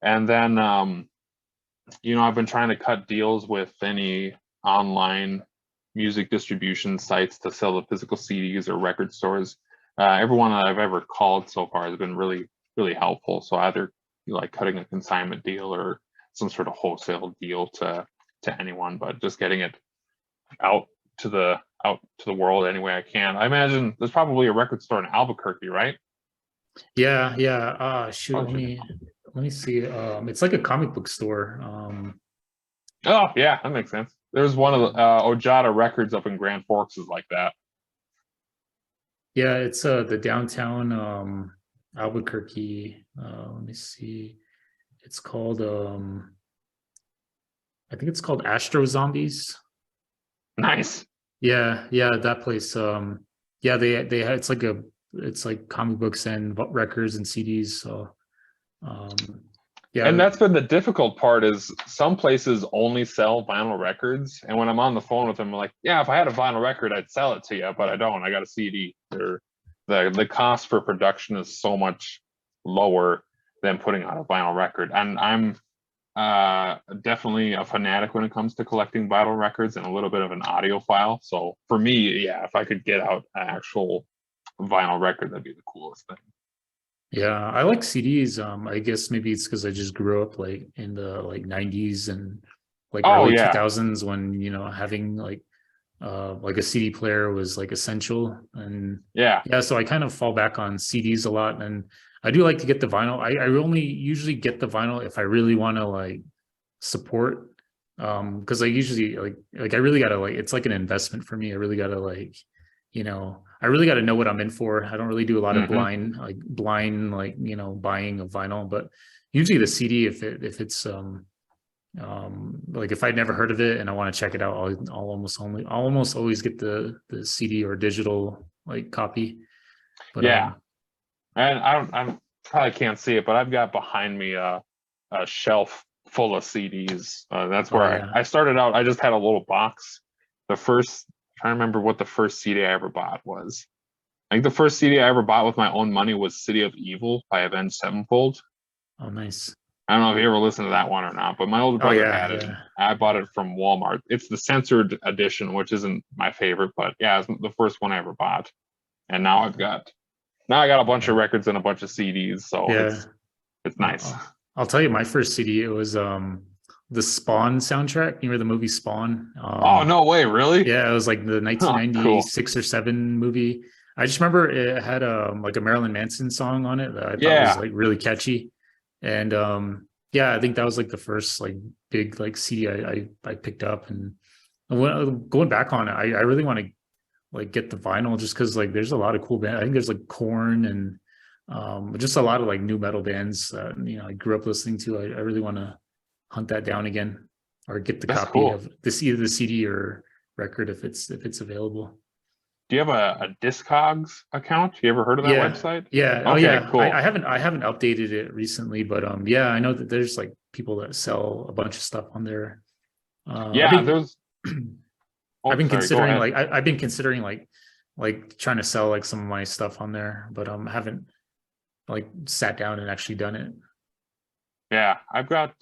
And then, I've been trying to cut deals with any online music distribution sites to sell the physical CDs or record stores. Everyone that I've ever called so far has been really, really helpful. So either like cutting a consignment deal or some sort of wholesale deal to anyone, but just getting it out to the world any way I can. I imagine there's probably a record store in Albuquerque, right? Yeah. Shoot, let let me see. It's like a comic book store. Oh yeah, that makes sense. There's one of the Ojada Records up in Grand Forks is like that. Yeah, it's the downtown Albuquerque. Let me see. It's called I think it's called Astro Zombies. Nice. Yeah, yeah, that place. Yeah, they had it's like comic books and records and CDs. So And yeah, that's been the difficult part is some places only sell vinyl records. And when I'm on the phone with them, I'm like, yeah, if I had a vinyl record, I'd sell it to you, but I don't. I got a CD. The cost for production is so much lower than putting out a vinyl record. And I'm definitely a fanatic when it comes to collecting vinyl records and a little bit of an audiophile. So for me, yeah, if I could get out an actual vinyl record, that'd be the coolest thing. yeah, I like CDs. I guess maybe it's because I just grew up like in the like 90s and like Oh early yeah, 2000s when, having like a CD player was like essential. And yeah. yeah, so I kind of fall back on CDs a lot. And I do like to get the vinyl. I only usually get the vinyl if I really want to like support. Because I usually like I really gotta like it's like an investment for me. I really gotta like, I really gotta know what I'm in for. I don't really do a lot of Hmm. blind like, buying of vinyl, but usually the CD if it's like if I'd never heard of it and I want to check it out, I'll almost always get the CD or digital like copy. But Yeah. And I probably can't see it, but I've got behind me a shelf full of CDs. That's oh where yeah. I started out. I just had a little box. The first, trying to remember what the first CD I ever bought was. I think the first CD I ever bought with my own money was City of Evil by Avenged Sevenfold. Oh nice. I don't know if you ever listened to that one or not, but my older Oh brother yeah, had it. And yeah. I bought it from Walmart. It's the censored edition, which isn't my favorite, but yeah, it's the first one I ever bought. And now I got a bunch of records and a bunch of CDs, so Yeah. it's Uh, nice. I'll tell you my first CD, it was the Spawn soundtrack. You remember the movie Spawn? Oh no way, really? Yeah, it was like the Huh, cool. 1996 or 7 movie. I just remember it had like a Marilyn Manson song on it that I thought was Yeah, like really catchy. And yeah, I think that was like the first like big like CD I picked up. And going back on it, I really want to like get the vinyl just because like there's a lot of cool bands. I think there's like Corn and just a lot of like new metal bands I grew up listening to. I really want to hunt that down again or get the that's copy cool. of this either the CD or record if it's available. Do you have a Discogs account? You ever heard of that Yeah, website? yeah, oh Okay, yeah. cool. I haven't updated it recently, but yeah, I know that there's like people that sell a bunch of stuff on there. I've Yeah, been there's. I've Oh, been sorry. Go considering ahead. like I've been considering like trying to sell like some of my stuff on there, but haven't like sat down and actually done it. Yeah, I've got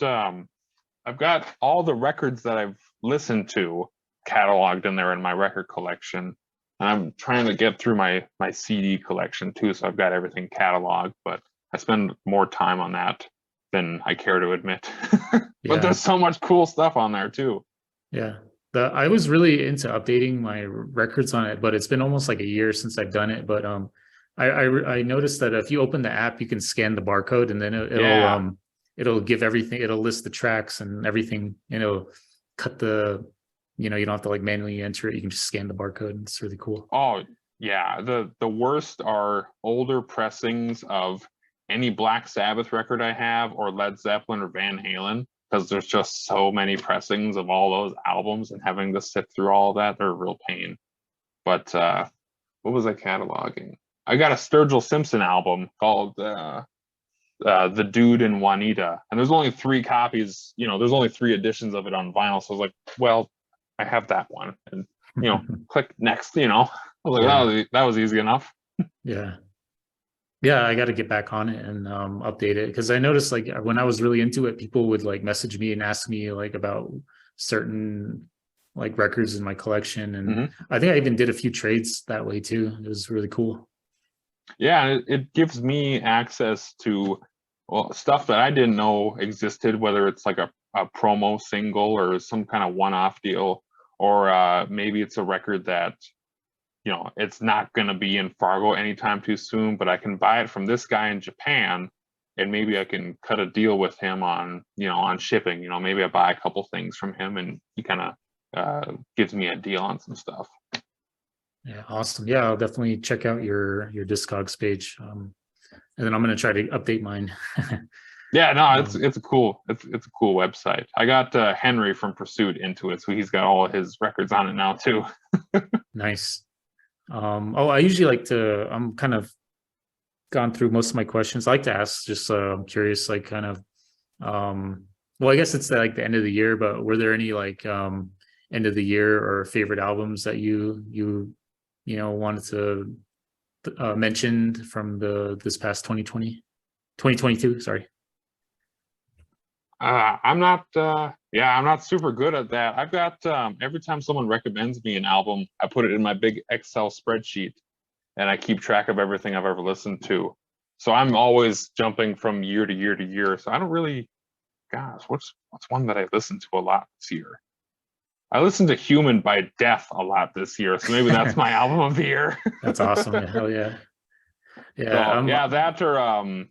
all the records that I've listened to cataloged in there in my record collection. And I'm trying to get through my CD collection too, so I've got everything cataloged, but I spend more time on that than I care to admit. But Yeah, there's so much cool stuff on there too. yeah. I was really into updating my records on it, but it's been almost like a year since I've done it. But I noticed that if you open the app, you can scan the barcode, and then Yeah. it'll give everything. It'll list the tracks and everything. Cut the you don't have to like manually enter it. You can just scan the barcode. It's really cool. Oh, yeah. The worst are older pressings of any Black Sabbath record I have, or Led Zeppelin or Van Halen, because there's just so many pressings of all those albums, and having to sit through all that, they're a real pain. But what was I cataloging? I got a Sturgill Simpson album called The Dude and Juanita, and there's only three copies. There's only three editions of it on vinyl. So I was like, well, I have that one, and click next. I was like, Yeah, that was easy enough. yeah. Yeah, I got to get back on it and update it because I noticed like when I was really into it, people would like message me and ask me like about certain like records in my collection, and Hmm. I think I even did a few trades that way too. It was really cool. Yeah, it gives me access to stuff that I didn't know existed, whether it's like a promo single or some kind of one-off deal, or maybe it's a record that it's not going to be in Fargo anytime too soon, but I can buy it from this guy in Japan, and maybe I can cut a deal with him on, on shipping. Maybe I buy a couple things from him, and he kind of gives me a deal on some stuff. Yeah, awesome. Yeah, I'll definitely check out your Discogs page. And then I'm gonna try to update mine. Yeah, no, it's a cool website. I got Henry from Pursuit into it, so he's got all of his records on it now too. Nice. I usually like to. I'm kind of gone through most of my questions. I like to ask. Just I'm curious, like kind of. Well, I guess it's like the end of the year, but were there any like end of the year or favorite albums that you wanted to mention from this past 2022? Sorry. I'm not super good at that. I've got every time someone recommends me an album, I put it in my big Excel spreadsheet, and I keep track of everything I've ever listened to. So I'm always jumping from year to year to year. So I don't really, gosh, what's one that I listened to a lot this year? I listened to Human by Death a lot this year, so maybe that's my album of the year. That's awesome. Yeah, hell yeah. Yeah. So, yeah, that or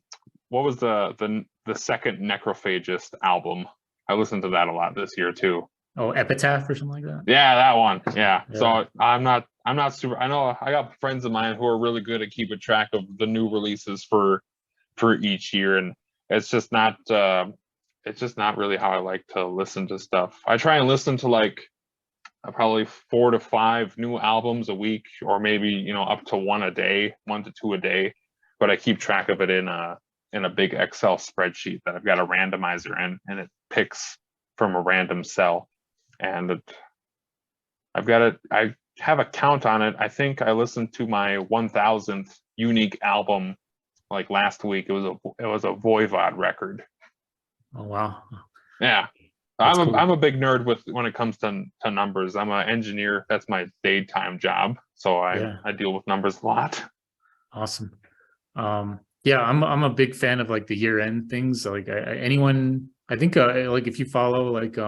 what was the second Necrophagist album? I listened to that a lot this year too. Oh, Epitaph or something like that. Yeah, that one. Yeah. Yeah. So I'm not super. I know I got friends of mine who are really good at keeping track of the new releases for each year, and it's just not really how I like to listen to stuff. I try and listen to like probably 4 to 5 new albums a week, or maybe up to 1 to 2 a day. But I keep track of it in a big Excel spreadsheet that I've got a randomizer in, and it picks from a random cell. And I have a count on it. I think I listened to my 1000th unique album like last week. It was a Voivod record. Oh wow. Yeah. That's cool. I'm a big nerd when it comes to numbers. I'm an engineer. That's my daytime job. So I deal with numbers a lot. Awesome. Yeah, I'm a big fan of like the year end things. Like anyone, I think like if you follow like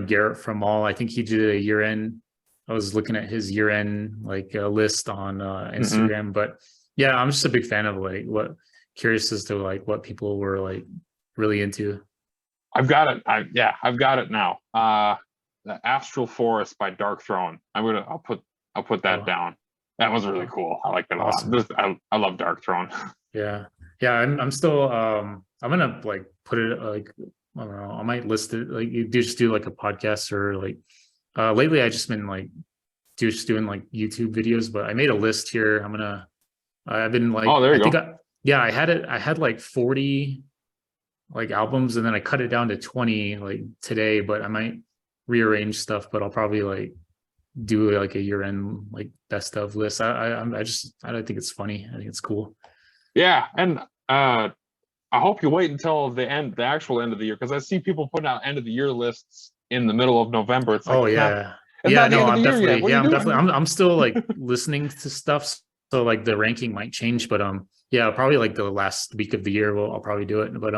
Garrett from Mall, I think he did a year end. I was looking at his year end like list on Instagram, but yeah, I'm just a big fan of like curious as to like what people were like really into. I've got it. I've got it now. The Astral Forest by Darkthrone. I'll put that down. That was really cool. I like that awesome. A lot. I love Darkthrone. Yeah. I'm still I'm gonna like put it like I don't know, I might list it like you just do like a podcast or like lately I just been like just doing like YouTube videos, but I made a list here. I've been like oh, there you go. I had like 40 like albums, and then I cut it down to 20 like today, but I might rearrange stuff, but I'll probably like do like a year-end like best of list. I don't think it's funny. I think it's cool. Yeah, and I hope you wait until the actual end of the year, because I see people putting out end of the year lists in the middle of November. It's like, oh yeah, I'm still like listening to stuff, so like the ranking might change, but yeah, probably like the last week of the year I'll probably do it. But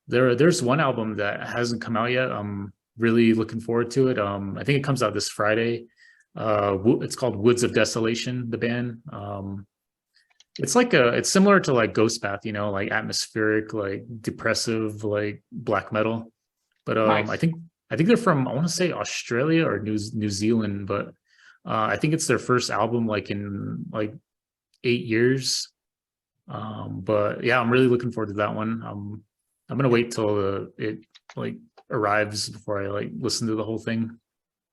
there's one album that hasn't come out yet. I'm really looking forward to it. I think it comes out this Friday. It's called Woods of Desolation, the band. It's similar to like Ghost Path, like atmospheric, like depressive, like black metal. But nice. I think they're from, I want to say Australia or New Zealand, but I think it's their first album like in like 8 years. But yeah, I'm really looking forward to that one. I'm gonna wait till it like arrives before I like listen to the whole thing.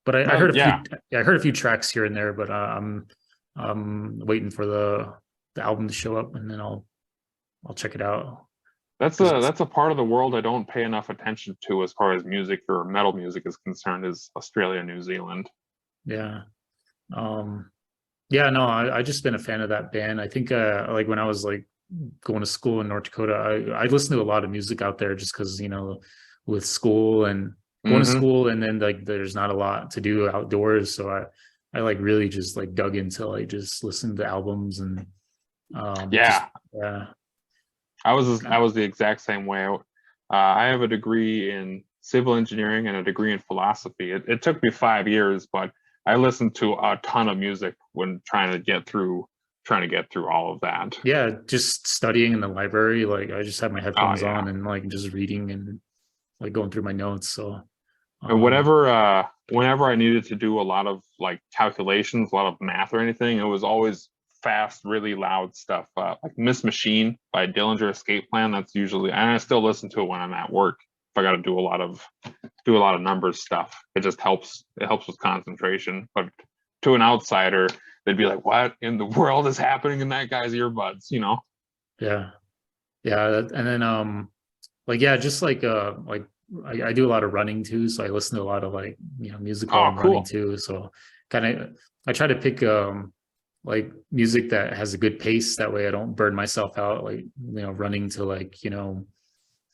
But I heard a few tracks here and there, but I'm waiting for the album to show up, and then I'll check it out. That's a part of the world I don't pay enough attention to as far as music or metal music is concerned, is Australia, New Zealand. Yeah. Yeah, no, I just been a fan of that band. I think like when I was like going to school in North Dakota, I listened to a lot of music out there just because, with school and going to school, and then like there's not a lot to do outdoors. So I like really just like dug into like just listening to albums and I was the exact same way. I have a degree in civil engineering and a degree in philosophy. It took me 5 years, but I listened to a ton of music when trying to get through trying to get through all of that. Yeah, just studying in the library. Like I just have my headphones yeah. on and like just reading and like going through my notes. So And whenever I needed to do a lot of like calculations, a lot of math or anything, it was always fast, really loud stuff. Like Miss Machine by Dillinger Escape Plan. That's usually, and I still listen to it when I'm at work. If I got to do a lot of numbers stuff, it just helps. It helps with concentration. But to an outsider, they'd be like, "What in the world is happening in that guy's earbuds?" You know? yeah, yeah, and then like yeah, just like I do a lot of running too, so I listen to a lot of like music while Oh, I'm running cool. too. So kind of I try to pick like music that has a good pace. That way I don't burn myself out like running to like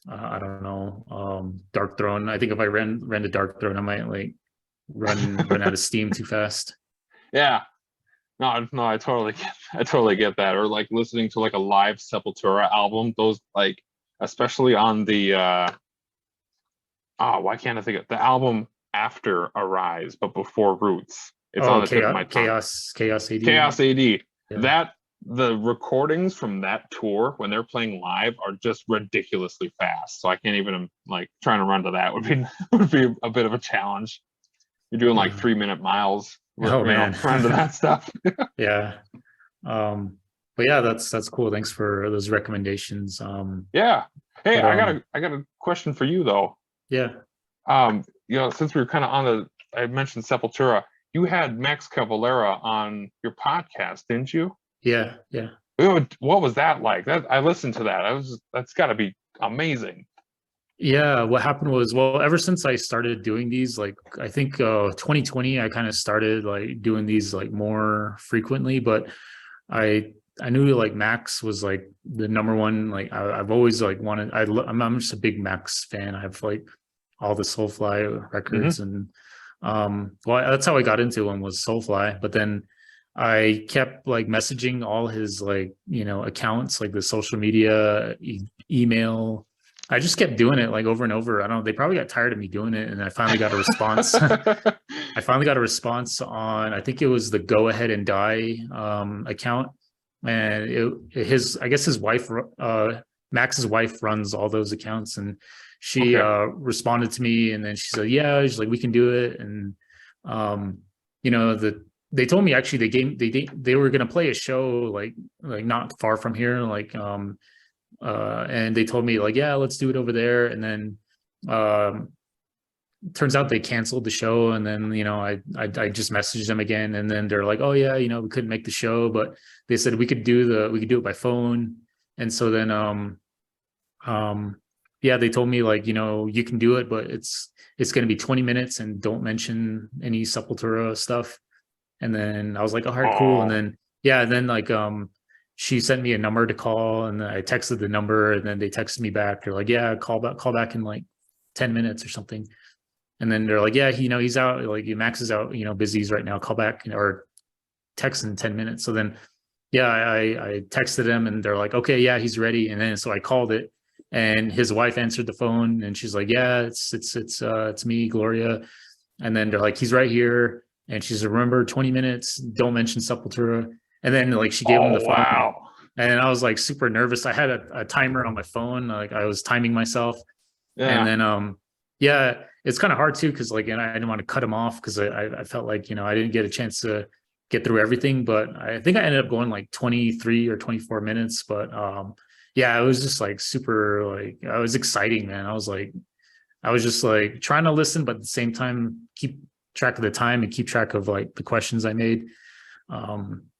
I don't know Dark Throne. I think if I ran to Dark Throne, I might like run out of steam too fast. Yeah. No, I totally get that. Or like listening to like a live Sepultura album. Those like, especially on the why can't I think of the album after Arise, but before Roots? It's on Oh, the tip of my tongue. Chaos AD. Chaos AD. Yeah. That the recordings from that tour when they're playing live are just ridiculously fast. So I can't even like trying to run to that would be a bit of a challenge. You're doing like 3-minute miles. Oh man, run to that stuff. Yeah. But yeah, that's cool. Thanks for those recommendations. Yeah. Hey, But, I got a question for you though. Yeah. Since we were kind of I mentioned Sepultura, you had Max Cavalera on your podcast, didn't you? Yeah. What was that like? I listened to that. That's got to be amazing. Yeah, what happened was, well, ever since I started doing these, like I think 2020, I kind of started like doing these like more frequently, but I knew like Max was like the number one. Like I've always like wanted. I'm just a big Max fan. I have like all the Soulfly records, and well, that's how I got into him was Soulfly. But then I kept like messaging all his like accounts, like the social media, email. I just kept doing it like over and over. I don't know. They probably got tired of me doing it, and I finally got a response. I finally got a response on. I think it was the Go Ahead and Die account, and I guess his wife, Max's wife, runs all those accounts, and she responded to me, and then she said, "Yeah, she's like, we can do it," and they told me actually they were gonna play a show like not far from here, like and they told me like, yeah, let's do it over there. And then turns out they canceled the show. And then I just messaged them again, and then they're like, oh yeah, we couldn't make the show, but they said we could do it by phone. And so then yeah, they told me like, you can do it, but it's going to be 20 minutes and don't mention any Sepultura stuff. And then I was like, all right, cool. And then yeah, and then like she sent me a number to call, and I texted the number, and then they texted me back. They're like, yeah, call back in like 10 minutes or something. And then they're like, yeah, he's out, like Max is out, busy right now, call back, or text in 10 minutes. So then yeah, I texted him, and they're like, okay, yeah, he's ready. And then so I called it, and his wife answered the phone, and she's like, yeah, it's me, Gloria. And then they're like, he's right here. And she's like, remember, 20 minutes, don't mention Sepultura. And then like she gave him the phone. Wow. And I was like super nervous. I had a timer on my phone, like I was timing myself. Yeah. And then yeah, it's kind of hard too, because like, and I didn't want to cut him off, because I felt like I didn't get a chance to get through everything. But I think I ended up going like 23 or 24 minutes. But yeah, it was just like super, like I was exciting, man. I was just like trying to listen, but at the same time keep track of the time and keep track of like the questions I made.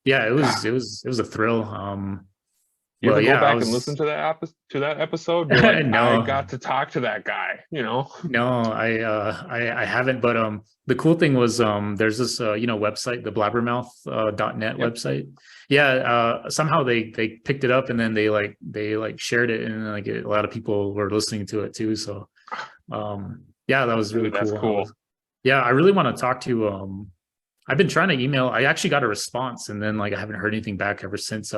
Yeah, it was a thrill. You ever go back and listen to that episode? You're like, no, I got to talk to that guy, No, I haven't, but the cool thing was there's this website, the blabbermouth.net website. Yeah, somehow they picked it up, and then they shared it, and like a lot of people were listening to it too. So yeah, that was really cool. That's cool. Yeah, I really want to talk to I've been trying to email. I actually got a response, and then like I haven't heard anything back ever since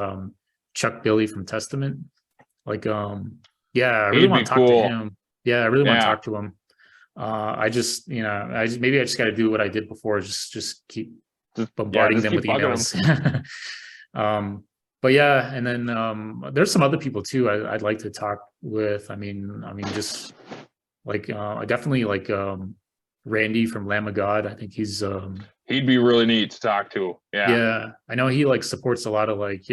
Chuck Billy from Testament. Like yeah, I really want to talk to him. Yeah, I really want to talk to him. I just maybe I just got to do what I did before, just keep bombarding them with emails. But yeah, and then there's some other people too I'd like to talk with. I mean, just like I definitely like Randy from Lamb of God. I think he's He'd be really neat to talk to. Yeah. yeah, I know he like supports a lot of like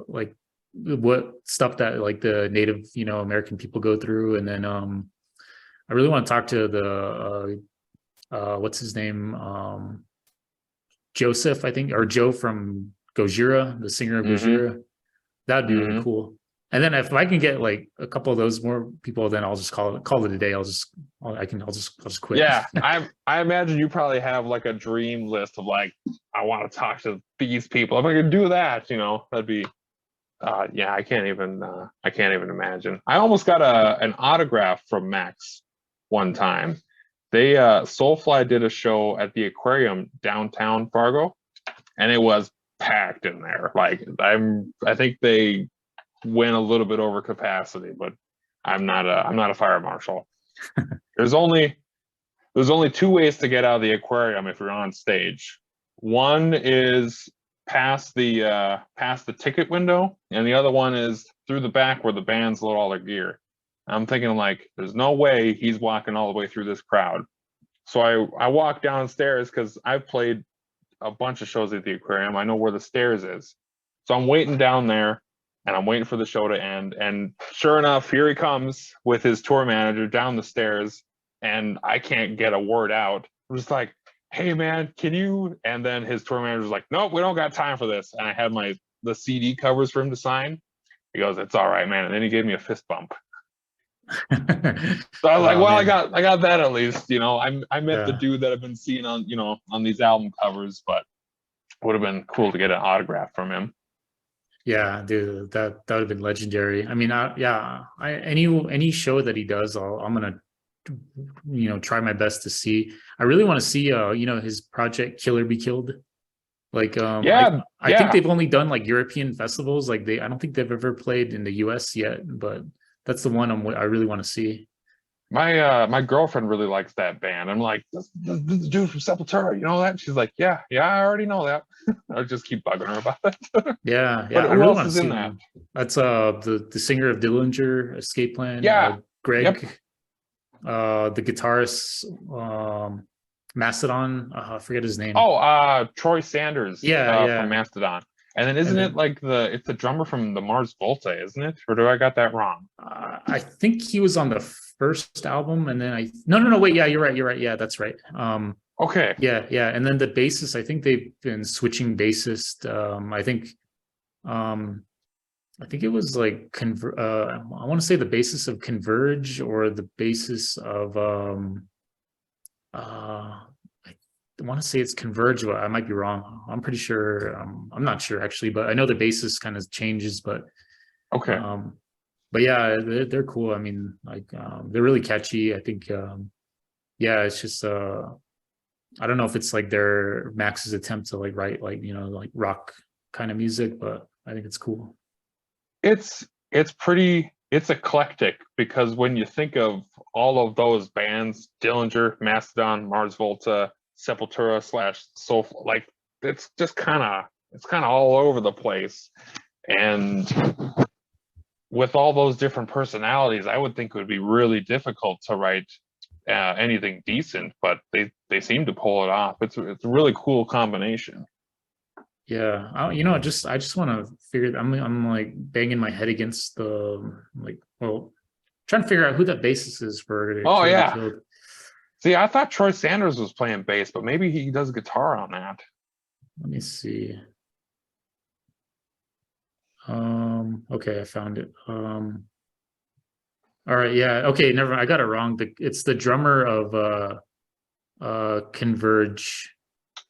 like what stuff that like the Native American people go through, and then I really want to talk to the what's his name, Joseph, I think, or Joe from Gojira, the singer of Mm-hmm. Gojira. That'd be really Mm-hmm. cool. And then if I can get like a couple of those more people, then I'll just call it a day. I'll just quit. Yeah, I imagine you probably have like a dream list of like, I want to talk to these people. If I could do that, that'd be yeah, I can't even imagine. I almost got an autograph from Max one time. They Soulfly did a show at the aquarium downtown Fargo, and it was packed in there. Like I think they went a little bit over capacity, but I'm not a fire marshal. There's only there's only two ways to get out of the aquarium if you're on stage. One is past the ticket window, and the other one is through the back where the bands load all their gear. I'm thinking like, there's no way he's walking all the way through this crowd. So I walk downstairs because I've played a bunch of shows at the aquarium. I know where the stairs is. So I'm waiting down there and I'm waiting for the show to end. And sure enough, here he comes with his tour manager down the stairs, and I can't get a word out. I'm just like, hey man, can you? And then his tour manager was like, nope, we don't got time for this. And I had the CD covers for him to sign. He goes, it's all right, man. And then he gave me a fist bump. So I was like, Oh well, man, I got that at least. I met the yeah, dude that I've been seeing on on these album covers, but would have been cool to get an autograph from him. yeah, dude, that would have been legendary. I mean, yeah, any show that he does, I'm gonna try my best to see. I really want to see his project Killer Be Killed. Like Yeah, I think yeah. they've only done like European festivals. Like I don't think they've ever played in the US yet, but that's the one I really want to see. My girlfriend really likes that band. I'm like, this the dude from Sepultura, you know that? She's like, yeah, yeah, I already know that. I'll just keep bugging her about it. Yeah, But yeah, I who really else want to is see in that? them. That's the singer of Dillinger Escape Plan, Yeah, yep. Greg, the guitarist, Mastodon, I forget his name. Oh, Troy Sanders Yeah, from yeah. Mastodon. And then And isn't it then like it's the drummer from the Mars Volta, isn't it? Or do I got that wrong? I think he was on the first album, and then no, wait, yeah, you're right, yeah, that's right. Okay. Yeah, yeah, and then the bassist, I think they've been switching bassist. I think it was like I want to say the basis of Converge, or the basis of I want to say it's Converge, but I might be wrong. I'm pretty sure. I'm not sure actually, but I know the basis kind of changes. Okay. Um, but yeah, they're cool. I mean, like they're really catchy. I think yeah, it's just I don't know if it's like their Max's attempt to like write like like rock kind of music, but I think it's cool. It's eclectic because when you think of all of those bands, Dillinger, Mastodon, Mars Volta, Sepultura slash Soulful, like it's kind of all over the place. And with all those different personalities, I would think it would be really difficult to write anything decent, but they seem to pull it off. It's a really cool combination. Yeah, I just want to figure. I'm like banging my head against the like. Well, trying to figure out who that bassist is for Oh Killer Be yeah. Killed. See, I thought Troy Sanders was playing bass, but maybe he does guitar on that. Let me see. Okay, I found it. All right, yeah. Okay, never mind. I got it wrong. It's the drummer of Converge.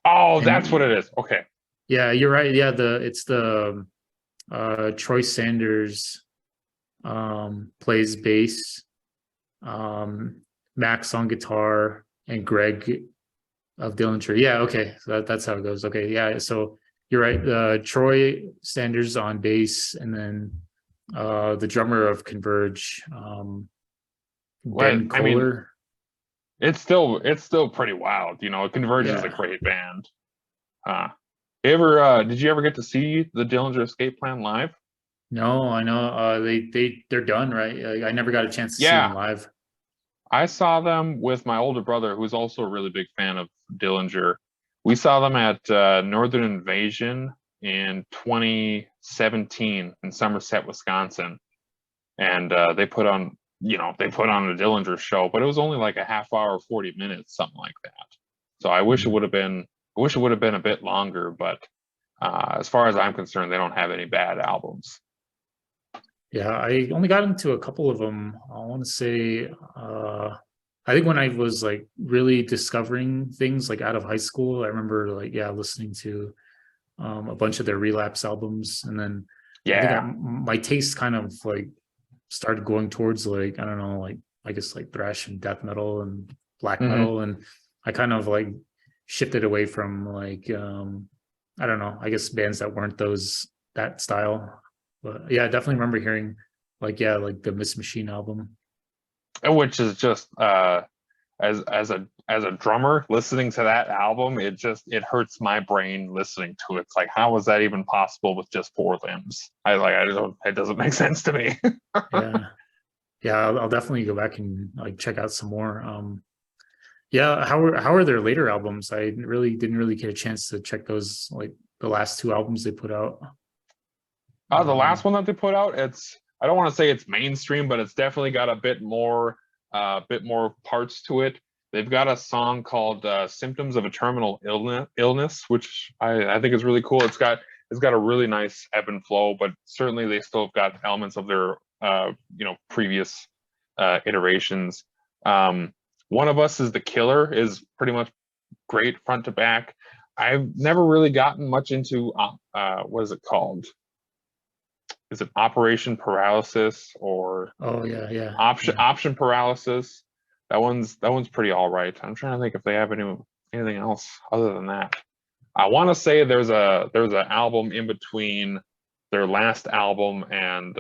Oh, that's what And it is. Okay. yeah, you're right. Yeah, it's the Troy Sanders plays bass, Max on guitar, and Greg of Dillinger. Yeah, okay. So that's how it goes. Okay, yeah. So you're right. Troy Sanders on bass, and then the drummer of Converge, Well, Ben I mean, Kohler. it's still pretty wild. Converge is a Yeah, great band. Uh, Did you ever get to see the Dillinger Escape Plan live? No, I know. They're done, right? I never got a chance to see them Yeah, live. I saw them with my older brother, who's also a really big fan of Dillinger. We saw them at Northern Invasion in 2017 in Somerset, Wisconsin, and they put on a Dillinger show, but it was only like a half hour, 40 minutes, something like that. So Mhm. I wish it would have been a bit longer, but as far as I'm concerned, they don't have any bad albums. Yeah, I only got into a couple of them. I want to say, I think when I was like really discovering things like out of high school, I remember like yeah, listening to a bunch of their Relapse albums, and then I think Yeah. my taste kind of like started going towards like I don't know, like I guess like thrash and death metal and black Hmm. metal, and I kind of like shifted away from like I don't know, I guess bands that weren't those that style. But yeah, I definitely remember hearing like yeah, like the Miss Machine album. Which is just as a drummer listening to that album, it hurts my brain listening to it. It's like, how was that even possible with just four limbs? I don't, it doesn't make sense to me. Yeah. Yeah, I'll definitely go back and like check out some more. Yeah, how are their later albums? I really didn't really get a chance to check those like the last two albums they put out. The last Um, one that they put out, I don't want to say it's mainstream, but it's definitely got a bit more parts to it. They've got a song called "Symptoms of a Terminal Illness," which I think is really cool. It's got a really nice ebb and flow, but certainly they still have got elements of their previous iterations. Um, One of Us is the Killer is pretty much great front to back. I've never really gotten much into what is it called? Is it Operation Paralysis or oh yeah, yeah, Option yeah. Option Paralysis? That one's pretty all right. I'm trying to think if they have anything else other than that. I want to say there's an album in between their last album and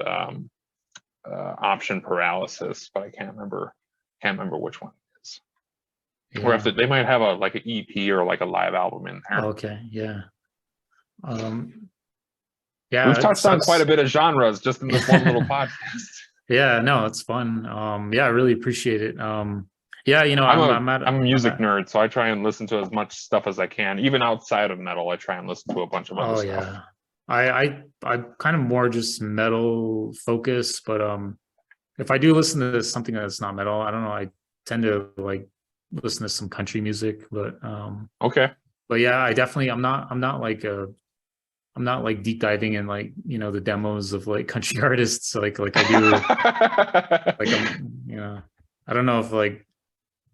Option Paralysis, but I can't remember which one it is. Or if Yeah. they might have a like an EP or like a live album in there. Okay, yeah. Um, yeah, We've it touched on quite sucks. a bit of genres just in this one little podcast. Yeah, no, it's fun. Yeah, I really appreciate it. Yeah, you know, I'm a I'm music at nerd, so I try and listen to as much stuff as I can. Even outside of metal, I try and listen to a bunch of other oh stuff. yeah. I'm kind of more just metal focused, but if I do listen to something that's not metal, I don't know, I tend to like listen to some country music, Okay. but yeah, I'm not like deep diving in like, you know, the demos of like country artists like I do like you know, I don't know if like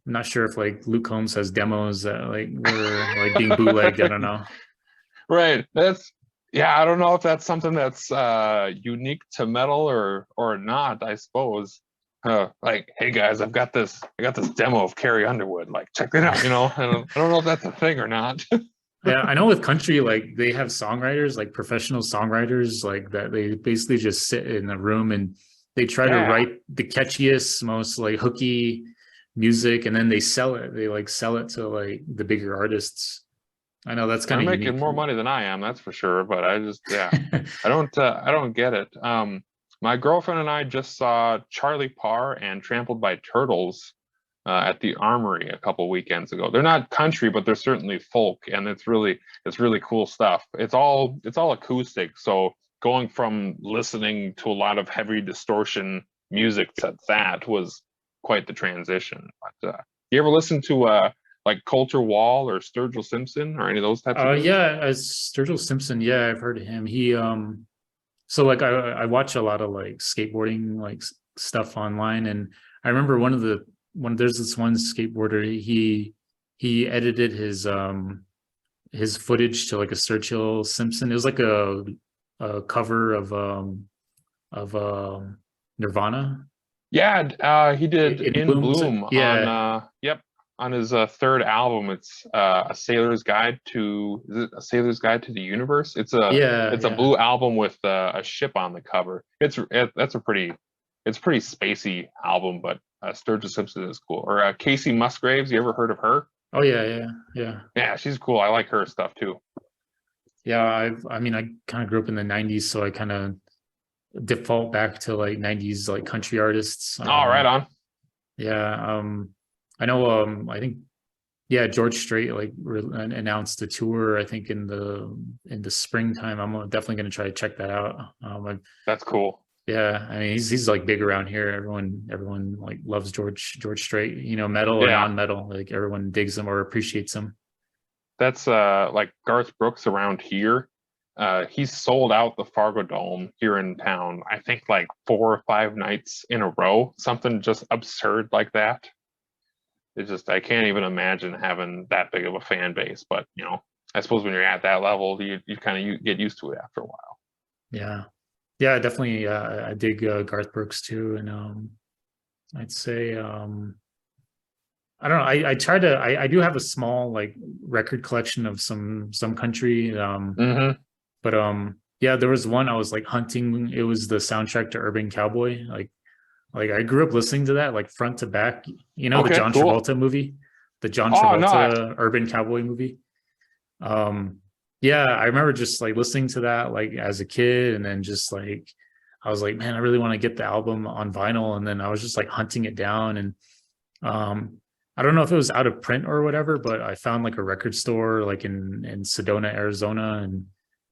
I'm not sure if like Luke Combs has demos that like were like being bootlegged. I don't know. Right. Yeah, I don't know if that's something that's unique to metal or not, I suppose. Like, hey guys, I got this demo of Carrie Underwood. Like, check it out, you know. I don't know if that's a thing or not. Yeah, I know with country, like they have songwriters, like professional songwriters, like that they basically just sit in a room and they try to Yeah. write the catchiest, most like hooky music, and then they sell it. They like sell it to like the bigger artists. I know that's They're kind of making unique. more money than I am, that's for sure. But yeah, I don't get it. My girlfriend and I just saw Charlie Parr and Trampled by Turtles at the Armory a couple weekends ago. They're not country, but they're certainly folk, and it's really cool stuff. It's all acoustic, so going from listening to a lot of heavy distortion music to that was quite the transition. But you ever listen to like Coulter Wall or Sturgill Simpson or any of those types of dudes? Yeah, as Sturgill Simpson, yeah, I've heard of him. He so like I watch a lot of like skateboarding like stuff online, and I remember one there's this one skateboarder, he edited his footage to like a Sturgill Simpson. It was like a cover of Nirvana. Yeah, he did In In Bloom. Bloom on Yeah, on his third album. It's a Sailor's Guide to the Universe. yeah, It's a yeah. blue album with a ship on the cover. It's a pretty spacey album, but Sturgill Simpson is cool. Or Casey Musgraves, you ever heard of her? Oh yeah, yeah, yeah. Yeah, she's cool. I like her stuff too. Yeah, I mean, I kind of grew up in the '90s, so I kind of default back to like '90s like country artists. All right, on. Yeah, I know. I think yeah, George Strait like announced a tour. I think in the springtime. I'm definitely going to try to check that out. That's cool. Yeah, I mean he's like big around here. Everyone like loves George Strait. You know, metal or Yeah, non-metal, like everyone digs him or appreciates him. that's like Garth Brooks around here. He's sold out the Fargo Dome here in town. I think like 4 or 5 nights in a row, something just absurd like that. It's just I can't even imagine having that big of a fan base. But I suppose when you're at that level, you kind of get used to it after a while. Yeah, yeah, definitely. I dig Garth Brooks too, and I'd say I don't know. I try to. I do have a small like record collection of some country. Hmm. But yeah, there was one I was like hunting. It was the soundtrack to Urban Cowboy. Like I grew up listening to that like front to back. You know the Okay, John cool. Travolta movie, the John Oh no, Travolta Urban Cowboy movie. Um, yeah, I remember just like listening to that like as a kid, and then just like I was like, man, I really want to get the album on vinyl, and then I was just like hunting it down, and um, I don't know if it was out of print or whatever, but I found like a record store like in Sedona, Arizona, and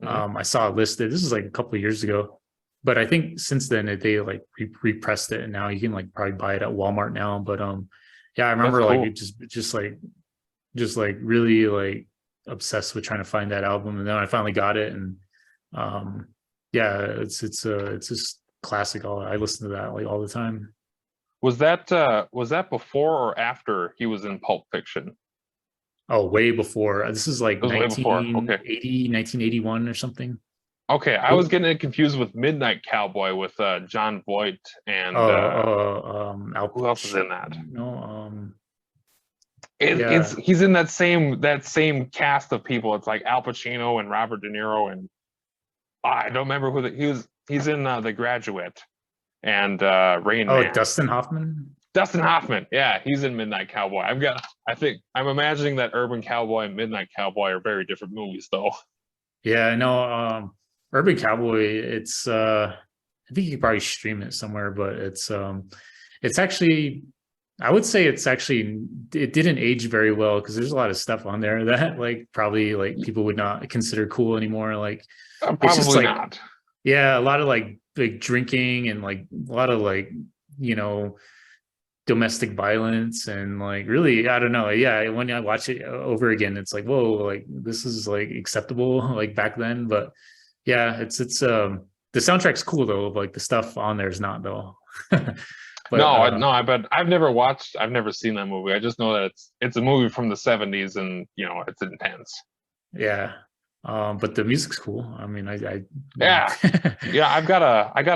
mhm, I saw it listed. This is like a couple of years ago, but I think since then they like repressed it, and now you can like probably buy it at Walmart now. But yeah, I that's remember like it cool. just like really like obsessed with trying to find that album, and then I finally got it, and um, yeah, it's just classic. I listen to that like all the time. Was that before or after he was in Pulp Fiction? Oh, way before. This is like It was way before. Okay. 1981 or something. Okay, I was Oh, getting it confused with Midnight Cowboy with John Voight and Al who else is in that? Pacino. It's Yeah. he's in that same cast of people. It's like Al Pacino and Robert De Niro and I don't remember he was. He's in The Graduate and Rain Oh, Man. Dustin Hoffman. Dustin Hoffman, yeah, he's in Midnight Cowboy. I think I'm imagining that Urban Cowboy and Midnight Cowboy are very different movies, though. Yeah, I know. Urban Cowboy. I think you could probably stream it somewhere, but it's actually. I would say it's actually it didn't age very well because there's a lot of stuff on there that like probably like people would not consider cool anymore. Like it's just Probably like not. yeah, a lot of like drinking and like a lot of like you know domestic violence and like really I don't know. Yeah, when I watch it over again, it's like whoa, like this is like acceptable like back then. But yeah, it's the soundtrack's cool though. Like the stuff on there is not though. But No, I bet I've never seen that movie. I just know that it's a movie from the '70s, and it's intense. yeah, but the music's cool. I mean, you know. Yeah, yeah. I got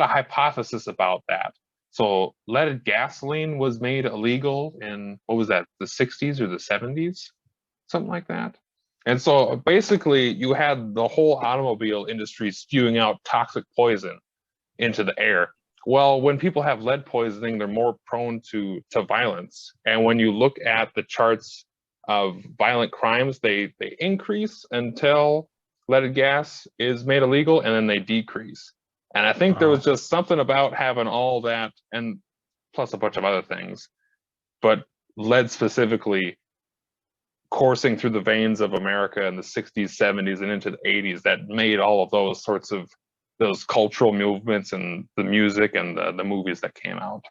a hypothesis about that. So, leaded gasoline was made illegal in what was that, the '60s or the '70s, something like that. And so, basically, you had the whole automobile industry spewing out toxic poison into the air. Well, when people have lead poisoning, they're more prone to violence. And when you look at the charts of violent crimes, they increase until leaded gas is made illegal, and then they decrease. And I think there was Oh, just something about having all that, and plus a bunch of other things, but lead specifically coursing through the veins of America in the '60s, '70s, and into the '80s that made all of those sorts of those cultural movements and the music and the movies that came out.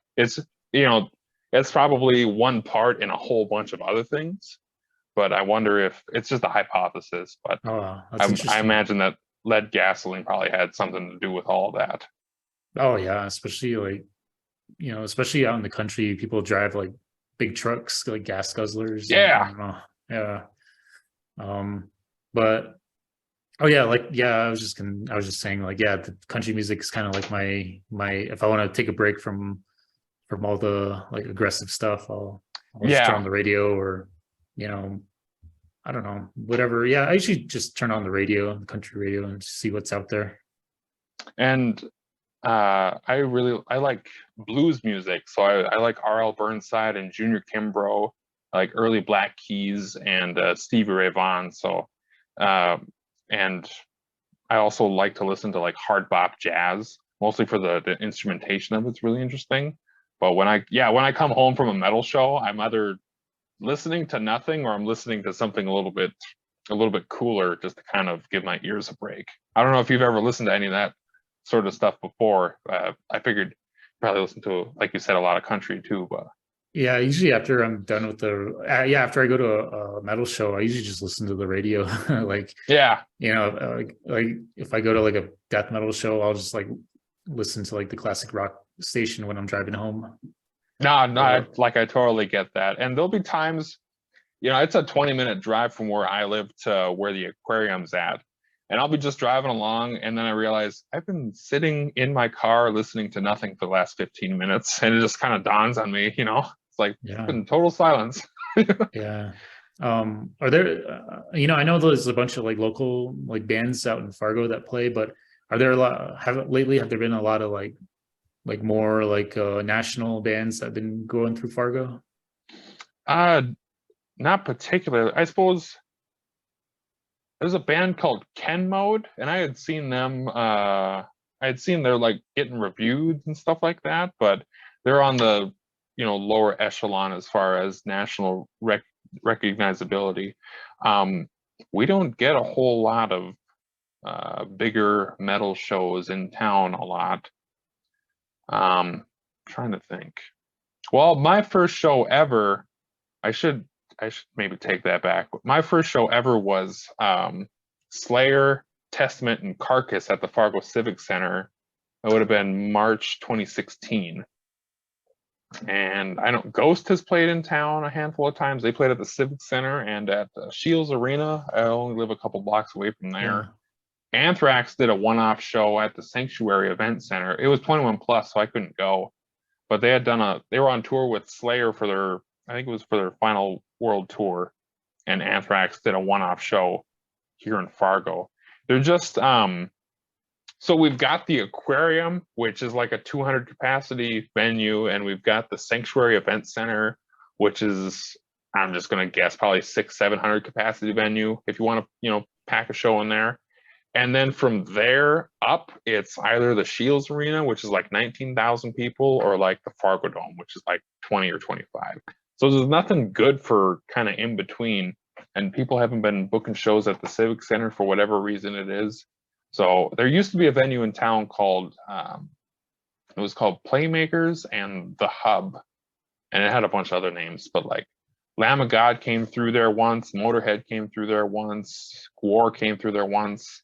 You know, it's probably one part in a whole bunch of other things, but I wonder if it's just a hypothesis. But oh, wow, that's I interesting. imagine that lead gasoline probably had something to do with all of that. Oh yeah, especially like especially out in the country, people drive like big trucks, like gas guzzlers. I Yeah, don't know. Yeah. Um, but oh yeah, like yeah, I was just saying like yeah, the country music is kind of like my if I want to take a break from all the like aggressive stuff, I'll just turn yeah, on the radio or you know I don't know whatever. Yeah, I usually just turn on the radio, the country radio, and see what's out there. and I like blues music, so I like R.L. Burnside and Junior Kimbrough, like early Black Keys and Stevie Ray Vaughan. So, uh, and I also like to listen to like hard bop jazz, mostly for the instrumentation of it's really interesting. But when I come home from a metal show, I'm either listening to nothing or I'm listening to something a little bit cooler just to kind of give my ears a break. I don't know if you've ever listened to any of that sort of stuff before. I figured probably listen to, like you said, a lot of country too. But Yeah, usually after I'm done with the yeah, after I go to a metal show, I usually just listen to the radio. Like, yeah, like if I go to like a death metal show, I'll just like listen to like the classic rock station when I'm driving home. no, I totally get that. And there'll be times, it's a 20-minute drive from where I live to where the aquarium's at. And I'll be just driving along, and then I realize I've been sitting in my car listening to nothing for the last 15 minutes, and it just kind of dawns on me, it's like it's Yeah, been total silence. yeah. Are there, I know there's a bunch of like local like bands out in Fargo that play, but are there a lot, have there been a lot of like more like national bands that have been going through Fargo? Uh, Not particularly. I suppose there's a band called Ken Mode, and I had seen them. I had seen they're like getting reviewed and stuff like that, but they're on the lower echelon as far as national recognizability. We don't get a whole lot of bigger metal shows in town a lot. Trying to think. Well, my first show ever, I should maybe take that back. My first show ever was Slayer, Testament, and Carcass at the Fargo Civic Center. It would have been March 2016. And I know Ghost has played in town a handful of times. They played at the Civic Center and at Shields Arena. I only live a couple blocks away from there. Yeah. Anthrax did a one-off show at the Sanctuary Event Center. It was 21 plus, so I couldn't go. But they were on tour with Slayer for I think it was for their final world tour, and Anthrax did a one-off show here in Fargo. They're just so we've got the aquarium, which is like a 200 capacity venue, and we've got the Sanctuary Event Center, which is, I'm just gonna guess, probably 600-700 capacity venue if you want to pack a show in there. And then from there up, it's either the Shields Arena, which is like 19,000 people, or like the Fargo Dome, which is like 20 or 25. So there's nothing good for kind of in between. And people haven't been booking shows at the Civic Center for whatever reason it is. So there used to be a venue in town called, it was called Playmakers and the Hub. And it had a bunch of other names, but like Lamb of God came through there once, Motorhead came through there once, War came through there once.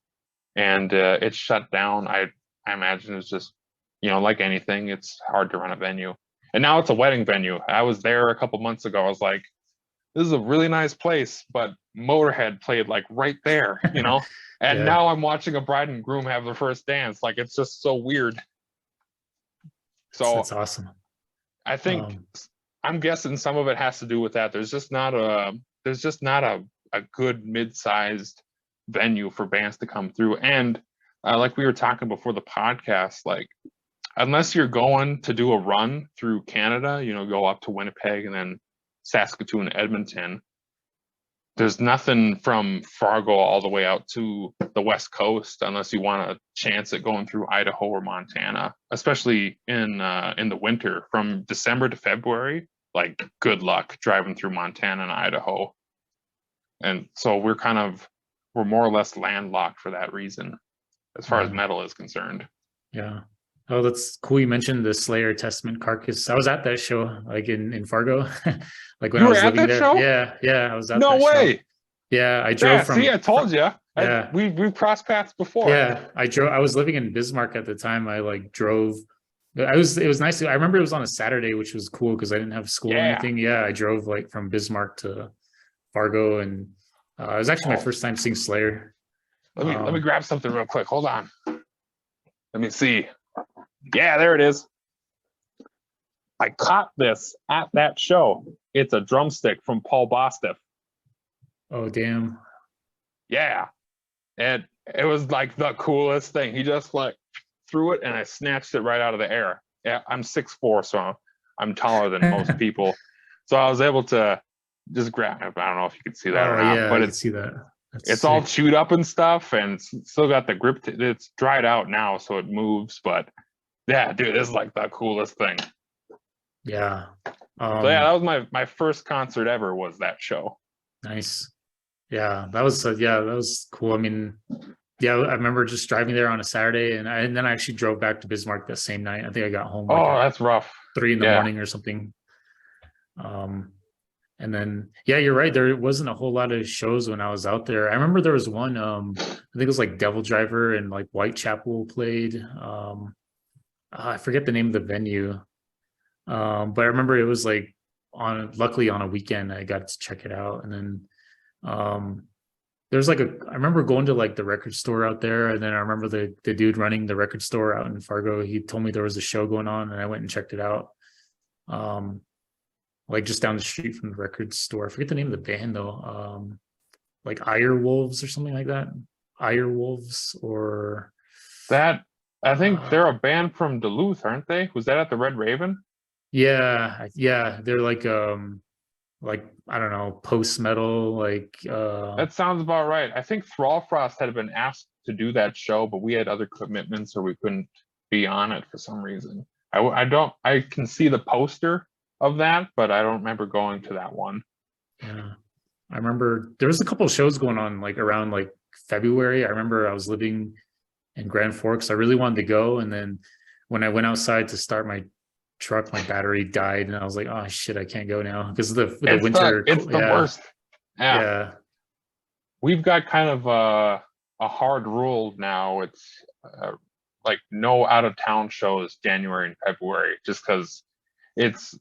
And it shut down. I imagine it's just, like anything, it's hard to run a venue. And now it's a wedding venue. I was there a couple months ago. I was like, this is a really nice place, but Motorhead played like right there, And Yeah. now I'm watching a bride and groom have their first dance. Like, it's just so weird. So That's awesome. I think I'm guessing some of it has to do with that. There's just not a good mid-sized venue for bands to come through. And like we were talking before the podcast, like unless you're going to do a run through Canada, go up to Winnipeg and then Saskatoon, Edmonton, there's nothing from Fargo all the way out to the West Coast unless you want a chance at going through Idaho or Montana, especially in the winter from December to February. Like, good luck driving through Montana and Idaho. And so we're more or less landlocked for that reason, as far as metal is concerned. Yeah. Oh, that's cool. You mentioned the Slayer, Testament, Carcass. I was at that show, like in Fargo, like when You I were was at living that there. show? Yeah, I was at No that show. way. Yeah, I drove from. See, I told you. Yeah, we've crossed paths before. Yeah, I was living in Bismarck at the time. I like drove. It was nice. I remember it was on a Saturday, which was cool because I didn't have school or anything. Yeah, I drove like from Bismarck to Fargo, and it was actually my first time seeing Slayer. Let me grab something real quick. Hold on. Let me see. Yeah, there it is. I caught this at that show. It's a drumstick from Paul Bostaph. Oh, damn. Yeah. And it was like the coolest thing. He just like threw it and I snatched it right out of the air. Yeah, I'm 6'4", so I'm taller than most people. So I was able to just grab it. I don't know if you could see that or not. Yeah, but I can see that. That's It's all sick. chewed up and stuff, and still got the grip. It's dried out now, so it moves. But yeah, dude, it's like the coolest thing. Yeah. So yeah, that was my first concert ever. Was that show? Nice. Yeah, that was yeah, that was cool. I mean, yeah, I remember just driving there on a Saturday, and then I actually drove back to Bismarck that same night. I think I got home like Oh, at that's rough. 3 in the Yeah. morning or something. Um, and then yeah, you're right. There wasn't a whole lot of shows when I was out there. I remember there was one. I think it was like Devil Driver and like Whitechapel played. I forget the name of the venue. But I remember it was like luckily on a weekend I got to check it out, and then um there's like I remember going to like the record store out there, and then I remember the dude running the record store out in Fargo. He told me there was a show going on, and I went and checked it out. Um, like just down the street from the record store. I forget the name of the band though. Like Ire Wolves or something like that. Ire Wolves or That I think uh, they're a band from Duluth, aren't they? Was that at the Red Raven? yeah, they're like I don't know, post metal, like That sounds about right. I think Thrallfrost had been asked to do that show, but we had other commitments or we couldn't be on it for some reason. I don't. I can see the poster of that, but I don't remember going to that one. yeah. I remember there was a couple of shows going on like around like February. I remember I was living in Grand Forks. I really wanted to go, and then when I went outside to start my truck, my battery died, and I was like, "Oh shit, I can't go now because of the winter." It's the Yeah, worst. Yeah, yeah, we've got kind of a hard rule now. It's like no out of town shows January and February, just because it's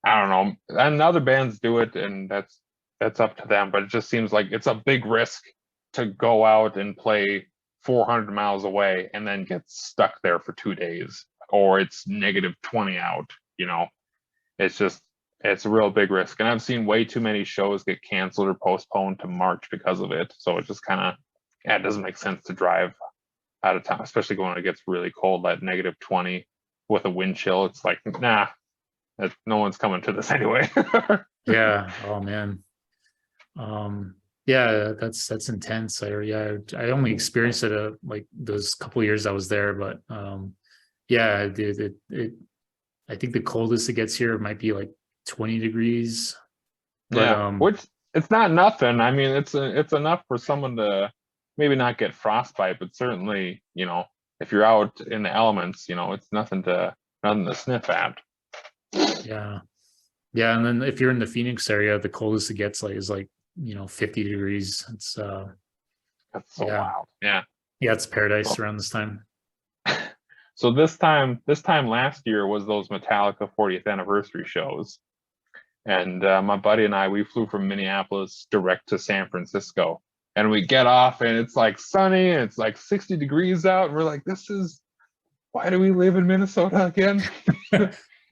I don't know. And other bands do it, and that's up to them. But it just seems like it's a big risk to go out and play 400 miles away and then get stuck there for 2 days, or it's -20 out. You know, it's just it's a real big risk. And I've seen way too many shows get canceled or postponed to March because of it. So it just kind of yeah, it doesn't make sense to drive out of town, especially when it gets really cold, like -20 with a wind chill. It's like nah, no one's coming to this anyway. yeah. Oh man, yeah, that's intense. I only experienced it like those couple years I was there, but yeah, I think the coldest it gets here might be like 20 degrees, but Yeah, which it's not nothing. I mean, it's enough for someone to maybe not get frostbite, but certainly, if you're out in the elements, it's nothing to sniff at. yeah. Yeah, and then if you're in the Phoenix area, the coldest it gets like is like 50 degrees. It's That's so yeah. wild. Yeah. Yeah, it's paradise So, around this time. so this time last year was those Metallica 40th anniversary shows, and my buddy and I we flew from Minneapolis direct to San Francisco, and we get off and it's like sunny and it's like 60 degrees out, and we're like, why do we live in Minnesota again?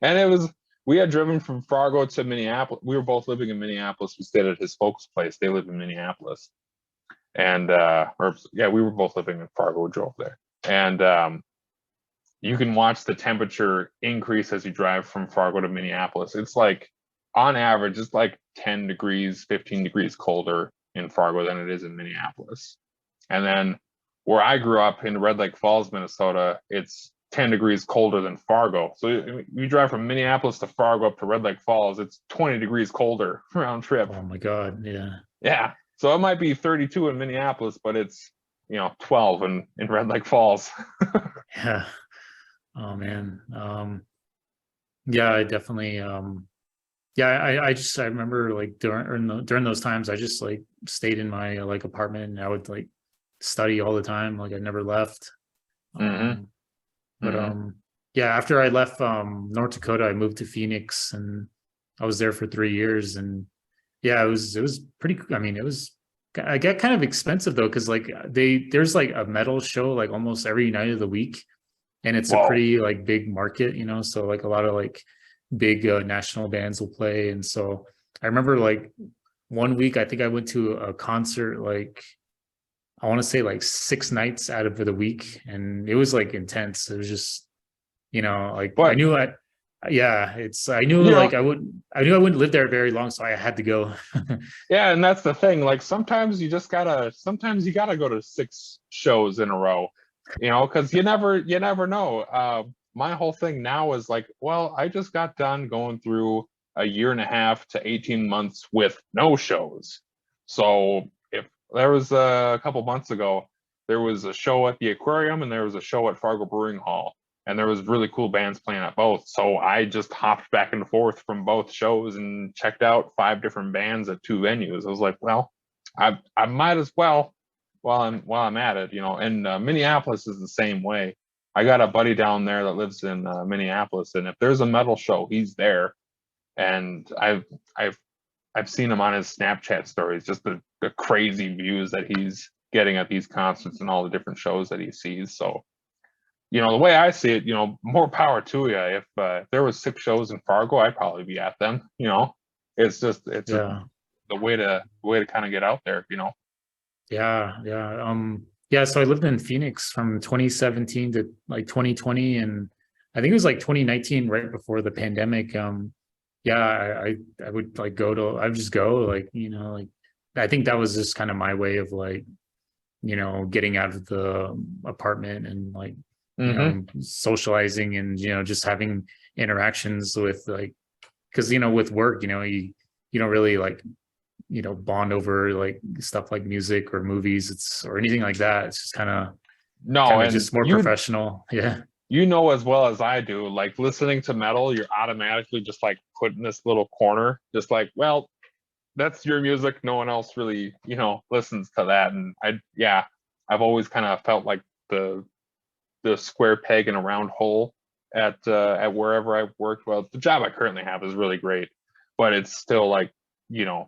And we had driven from Fargo to Minneapolis. We were both living in Minneapolis. We stayed at his folks' place. They live in Minneapolis. And we were both living in Fargo. We drove there. And you can watch the temperature increase as you drive from Fargo to Minneapolis. It's like on average, it's like 10 degrees, 15 degrees colder in Fargo than it is in Minneapolis. And then where I grew up in Red Lake Falls, Minnesota, it's 10 degrees colder than Fargo. So you drive from Minneapolis to Fargo up to Red Lake Falls, it's 20 degrees colder round trip. Oh my God, yeah. Yeah. So it might be 32 in Minneapolis, but it's 12 in Red Lake Falls. Yeah. Oh man. Yeah, I definitely yeah, I remember like during those times I just like stayed in my like apartment, and I would like study all the time. Like I never left. Mm-hmm. But Mm-hmm. yeah, after I left North Dakota, I moved to Phoenix, and I was there for 3 years. And yeah, it was pretty, I mean, I get kind of expensive though, because like there's like a metal show like almost every night of the week, and it's a Whoa. pretty like big market, so like a lot of like big national bands will play. And so I remember like one week I think I went to a concert like I want to say like 6 nights out of the week, and it was like intense. It was just like I But knew Yeah, it's I knew You like know, I knew I wouldn't live there very long, so I had to go. yeah, and that's the thing. Like sometimes you gotta go to 6 shows in a row, because you never know. My whole thing now is like, well, I just got done going through a year and a half to 18 months with no shows. So if there was a couple months ago, there was a show at the aquarium and there was a show at Fargo Brewing Hall, and there was really cool bands playing at both. So I just hopped back and forth from both shows and checked out 5 different bands at 2 venues. I was like, well, I might as well while I'm at it, And Minneapolis is the same way. I got a buddy down there that lives in Minneapolis, and if there's a metal show, he's there. And I've I've seen him on his Snapchat stories, just the crazy views that he's getting at these concerts and all the different shows that he sees. So the way I see it, more power to you. If there was 6 shows in Fargo, I'd probably be at them. It's just Yeah. the way to kind of get out there. Yeah. Yeah, so I lived in Phoenix from 2017 to like 2020, and I think it was like 2019 right before the pandemic. Yeah, I would like I would just go like, like I think that was just kind of my way of like, getting out of the apartment and like, Hmm. socializing and, just having interactions with like, because, with work, you don't really like, bond over like stuff like music or movies, or anything like that. It's just kind of No, and just more professional. Yeah. you know as well as I do, like listening to metal, you're automatically just like put in this little corner, just like, well, that's your music. No one else really, listens to that. And yeah, I've always kind of felt like the square peg in a round hole at wherever I've worked. Well, the job I currently have is really great, but it's still like, you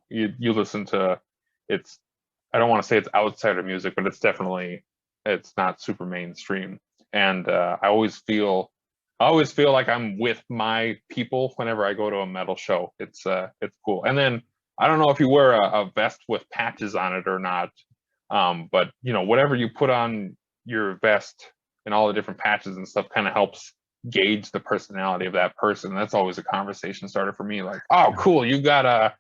listen to it's I don't want to say it's outsider music, but it's not super mainstream. And I always feel like I'm with my people whenever I go to a metal show. It's cool. And then I don't know if you wear a vest with patches on it or not, but whatever you put on your vest and all the different patches and stuff kind of helps gauge the personality of that person. That's always a conversation starter for me. Like, oh, cool, you've got a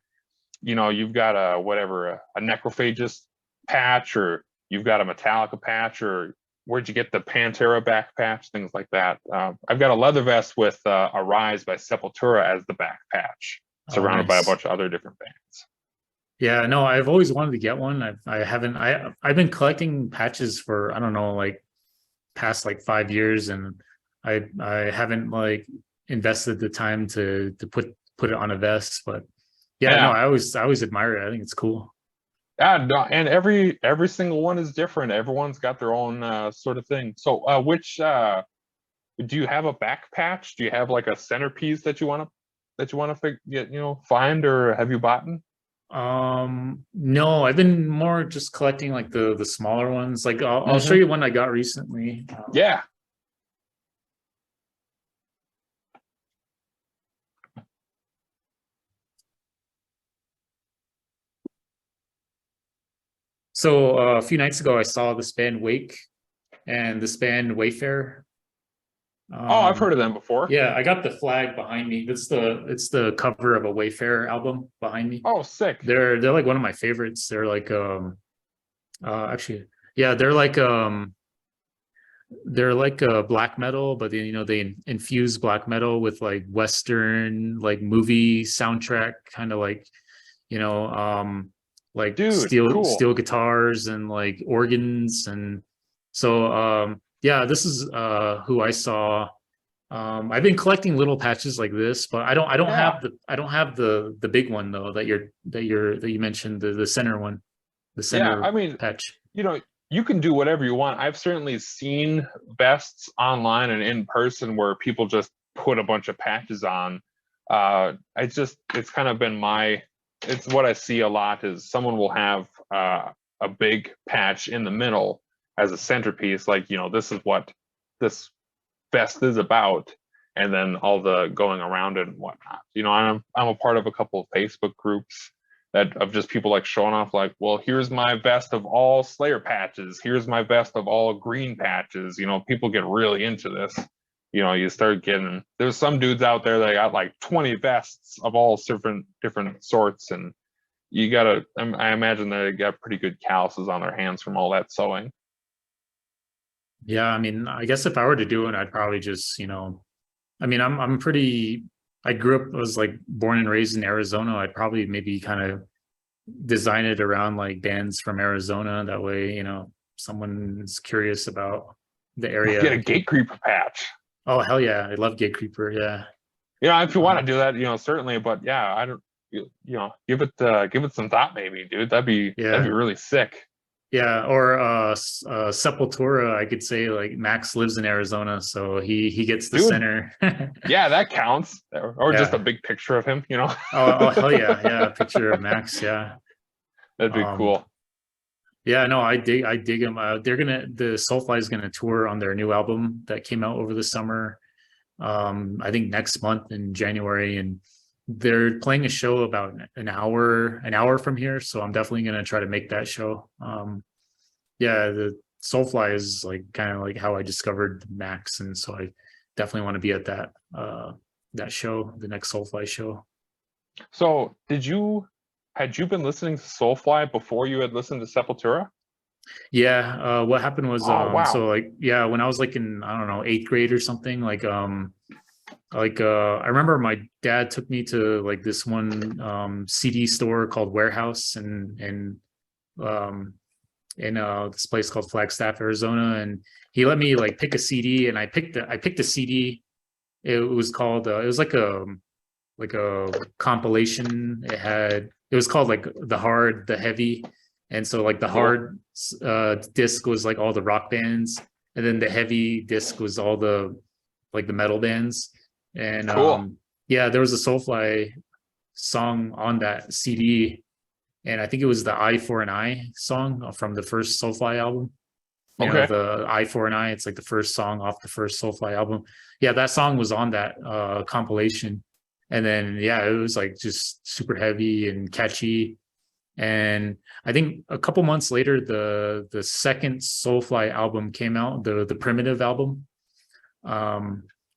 whatever a necrophagist patch, or you've got a Metallica patch, or where'd you get the Pantera back patch, things like that. I've got a leather vest with Arise by Sepultura as the back patch, Oh, surrounded by a nice. bunch of other different bands. Yeah, no, I've always wanted to get one. I haven't. I've been collecting patches for, I don't know, like past like 5 years, and I haven't like invested the time to put it on a vest. But yeah, no, Yeah, I always admire it. I think it's cool. yeah, no, and every single one is different. Everyone's got their own sort of thing. So, which do you have a back patch? Do you have like a centerpiece that you want to find, or have you bought? No, I've been more just collecting like the smaller ones. Like I'll show Hmm. you one I got recently. Yeah. So a few nights ago, I saw this band Wake and this band Wayfair. Oh, I've heard Um, of them before. yeah, I got the flag behind me. It's the cover of a Wayfair album behind me. Oh, sick. They're like one of my favorites. They're like actually, yeah, they're like a black metal, but then they infuse black metal with like Western like movie soundtrack, kind of like Dude, cool. steel guitars and like organs. And so yeah, this is who I saw. I've been collecting little patches like this, but Yeah. I don't have the big one though that you mentioned, the center one, the Yeah. center I mean, patch. you know, you can do whatever you want. I've certainly seen vests online and in person where people just put a bunch of patches on. It's kind of been it's what I see a lot is someone will have a big patch in the middle as a centerpiece, like, this is what this vest is about, and then all the going around it and whatnot. I'm a part of a couple of Facebook groups that of just people like showing off, like, well, here's my vest of all Slayer patches, here's my vest of all green patches. People get really into this. you start getting, there's some dudes out there that got like 20 vests of all different sorts, and you gotta, I imagine they got pretty good calluses on their hands from all that sewing. Yeah, I mean, I guess if I were to do it, I'd probably just, I mean, I'm pretty. I grew up, was like born and raised in Arizona. I'd probably maybe kind of design it around like bands from Arizona. That way, someone's curious about the Get a area. gate creeper patch. Oh hell yeah, I love Gate Creeper. Yeah, If you want to um, do that, certainly. But yeah, I don't. Give it some thought, maybe, dude. That'd be yeah, really sick. yeah. Or Sepultura. I could say like Max lives in Arizona, so he gets the Dude, center. yeah, that counts. Or just a Yeah. big picture of him. Oh hell yeah, yeah. Picture of Max. Yeah. That'd be Um, cool. Yeah, no, I dig them. The Soulfly is gonna tour on their new album that came out over the summer. I think next month in January, and they're playing a show about an hour from here. So I'm definitely gonna try to make that show. Yeah, the Soulfly is like kind of like how I discovered Max, and so I definitely want to be at that show, the next Soulfly show. So, had you been listening to Soulfly before you had listened to Sepultura? Yeah, what happened was Oh, wow. so like yeah, when I was like in I don't know, eighth grade or something, like I remember my dad took me to like this one CD store called Warehouse and um in this place called Flagstaff, Arizona, and he let me like pick a CD, and I picked a CD. It was called it was like a compilation. It was called like the hard, the heavy. And so like the Cool. hard disc was like all the rock bands, and then the heavy disc was all the like the metal bands. And Cool. yeah, there was a Soulfly song on that CD, and I think it was the Eye for an Eye song from the first Soulfly album. Okay. The Eye for an Eye, it's like the first song off the first Soulfly album. Yeah, that song was on that compilation. And then yeah, it was like just super heavy and catchy. And I think a couple months later, the second Soulfly album came out, the Primitive album,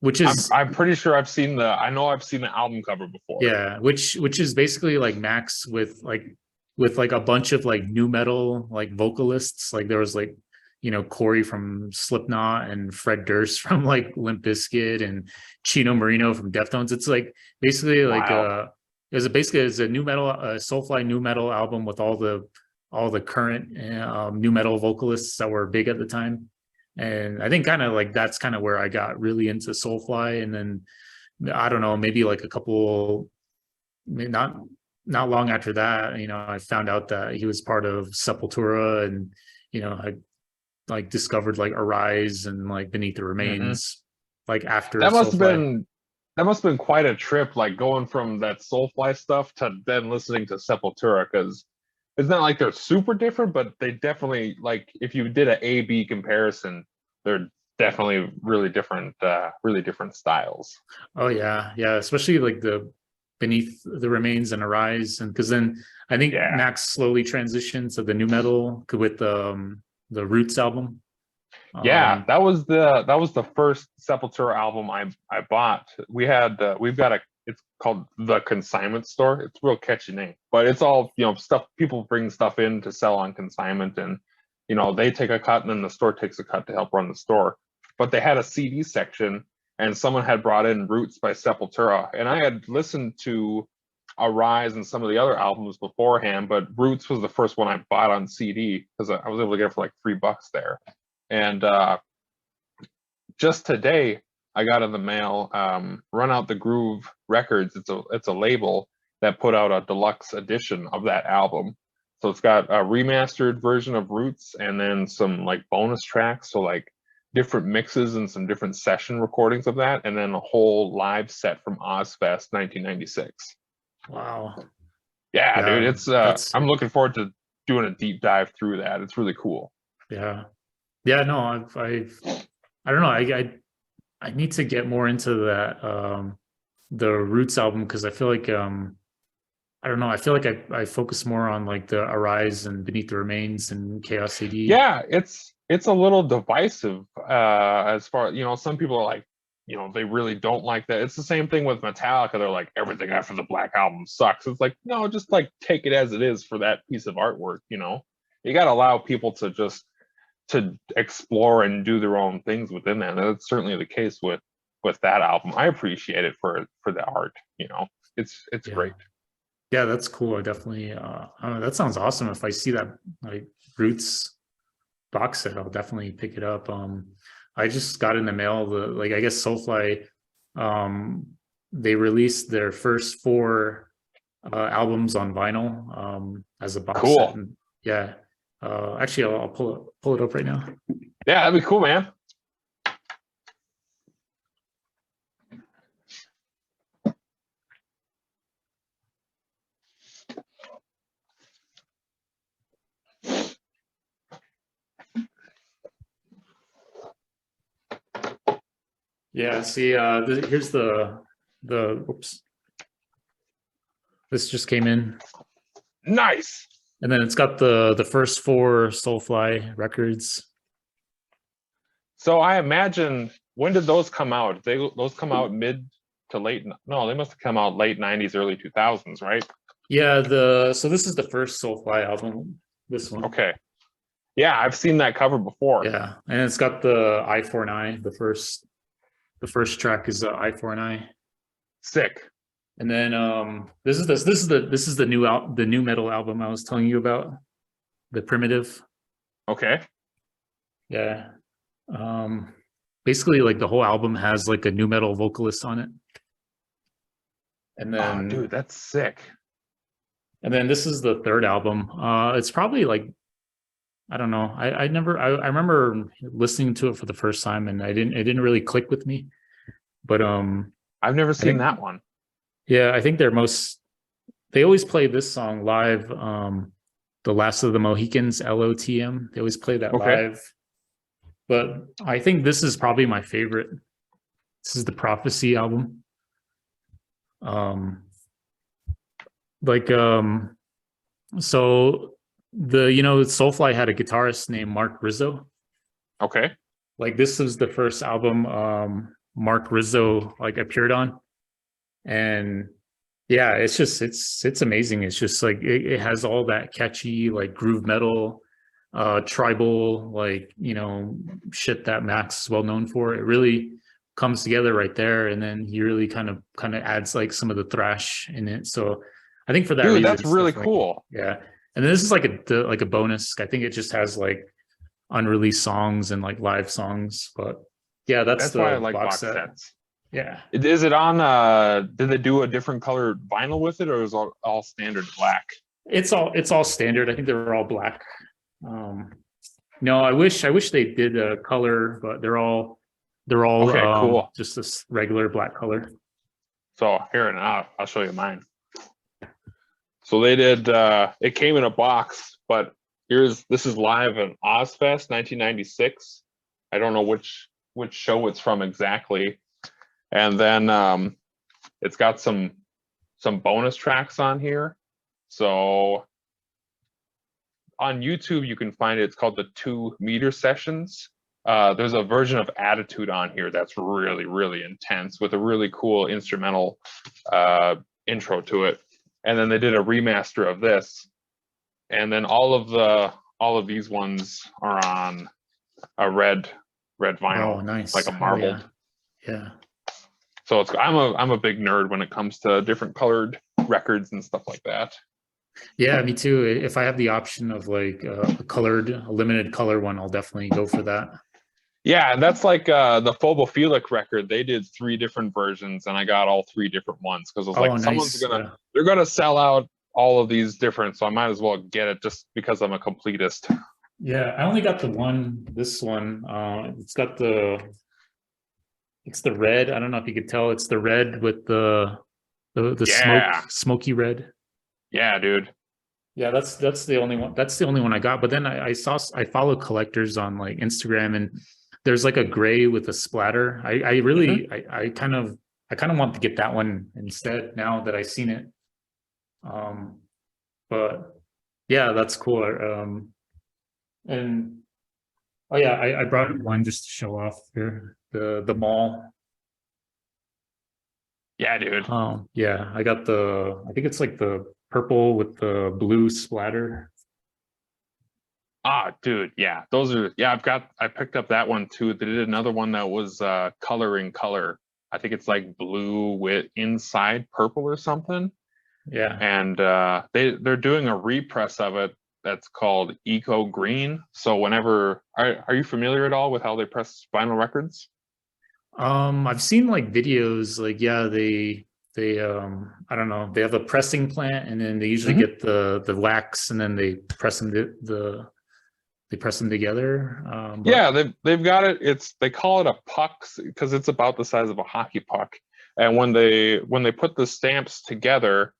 which is I'm pretty sure I know I've seen the album cover before. yeah, which is basically like Max with like a bunch of like new metal like vocalists. Like there was like Corey from Slipknot and Fred Durst from like Limp Bizkit and Chino Marino from Deftones. It's like basically like Wow. it's a new metal Soulfly new metal album with all the current new metal vocalists that were big at the time. And I think kind of like that's kind of where I got really into Soulfly. And then I don't know, maybe like a couple, not long after that, I found out that he was part of Sepultura, and I like discovered like Arise and like Beneath the Hmm. Remains, like after That must have Soulfly. been that must have been quite a trip, like going from that Soulfly stuff to then listening to Sepultura, because it's not like they're super different, but they definitely, like, if you did a A/B comparison, they're definitely really different styles. Oh yeah, yeah, especially like the Beneath the Remains and Arise, and because then I think Yeah. Max slowly transitioned to the new metal with the Roots album. Yeah, Um, that was the first Sepultura album I bought. We've got it's called The Consignment Store. It's a real catchy name, but it's all, stuff, people bring stuff in to sell on consignment, and they take a cut and then the store takes a cut to help run the store. But they had a CD section, and someone had brought in Roots by Sepultura, and I had listened to Arise and some of the other albums beforehand, but Roots was the first one I bought on CD because I was able to get it for like $3 there. And just today, I got in the mail Run Out the Groove Records. It's a label that put out a deluxe edition of that album. So it's got a remastered version of Roots and then some like bonus tracks, so like different mixes and some different session recordings of that, and then a whole live set from Ozfest 1996. wow, Yeah, dude, yeah, it's that's I'm looking forward to doing a deep dive through that. It's really cool. yeah, yeah. No, I don't know. I need to get more into that the Roots album, because I feel like I don't know. I feel like I focus more on like the Arise and Beneath the Remains and Chaos AD. Yeah, it's a little divisive, as far, some people are like, they really don't like that. It's the same thing with Metallica. They're like, everything after the Black Album sucks. It's like, no, just like take it as it is for that piece of artwork. You got to allow people to explore and do their own things within that. And that's certainly the case with that album. I appreciate it for the art. It's Yeah. great. Yeah, that's cool. I definitely I don't know, that sounds awesome. If I see that like Roots box set, I'll definitely pick it up. I just got in the mail I guess Soulfly, they released their first 4 albums on vinyl as a box Cool. set. And yeah. Actually I'll pull it up right now. Yeah, that'd be cool, man. Yeah, see, here's the oops. This just came in. Nice. And then it's got the first 4 Soulfly records. So I imagine, when did those come out? Those come out mid to late? No, they must have come out late 90s, early 2000s, right? Yeah, so this is the first Soulfly album. This one. Okay. Yeah, I've seen that cover before. Yeah, and it's got the I-4-9. The first track is I-4-9. Sick. And then this is the new metal album I was telling you about, the Primitive. Okay. Yeah. Basically like the whole album has like a new metal vocalist on it. And then Oh, dude, that's sick. And then this is the 3rd album. It's probably like, I don't know. I remember listening to it for the first time and it didn't really click with me. But I've never seen that one. Yeah, I think they always play this song live. The Last of the Mohicans, LOTM. They always play that live. But I think this is probably my favorite. This is the Prophecy album. So Soulfly had a guitarist named Mark Rizzo. Okay. Like this was the first album Mark Rizzo like appeared on. And yeah, it's amazing. It's just like it has all that catchy like groove metal, tribal, like shit that Max is well known for. It really comes together right there, and then he really kind of adds like some of the thrash in it. So I think for that reason, that's really cool. Yeah, and then this is like a bonus. I think it just has like unreleased songs and like live songs, but yeah, that's why I like box sets. Yeah. Is it on did they do a different colored vinyl with it, or is it all standard black? It's all standard. I think they're all black. No, I wish they did a color, but they're all okay, cool. Just this regular black color. So here, and I'll show you mine. So they did it came in a box, but this is live at Ozfest 1996. I don't know which show it's from exactly. And then it's got some bonus tracks on here. So on YouTube, you can find it. It's called the 2 Meter Sessions. There's a version of Attitude on here that's really, really intense with a really cool instrumental intro to it. And then they did a remaster of this. And then all of these ones are on a red vinyl. Oh, nice. Like a marbled. Yeah. So I'm a big nerd when it comes to different colored records and stuff like that. Yeah, me too. If I have the option of like a limited color one, I'll definitely go for that. Yeah, and that's like the Phobophilic record. They did 3 different versions, and I got all 3 different ones because I was like, nice. They're gonna sell out all of these different, so I might as well get it just because I'm a completist. Yeah, I only got this one. It's the red. I don't know if you could tell. It's the red with the smoky red. Yeah, dude. Yeah, that's the only one. That's the only one I got. But then I follow collectors on like Instagram, and there's like a gray with a splatter. I really I kind of want to get that one instead now that I've seen it. But yeah, that's cool. And oh yeah, I brought one just to show off here, the mall. Yeah, dude. Yeah, I got I think it's like the purple with the blue splatter. Ah, dude, yeah, those are, yeah, I picked up that one too. They did another one that was color in color. I think it's like blue with inside purple or something. Yeah. And they're doing a repress of it that's called Eco Green. So whenever are you familiar at all with how they press vinyl records? I've seen like videos, like yeah, they I don't know, they have a pressing plant and then they usually Mhm. get the wax and then they press them they press them together. Yeah, But they've got it. It's they call it a puck because it's about the size of a hockey puck. And when they put the stamps together,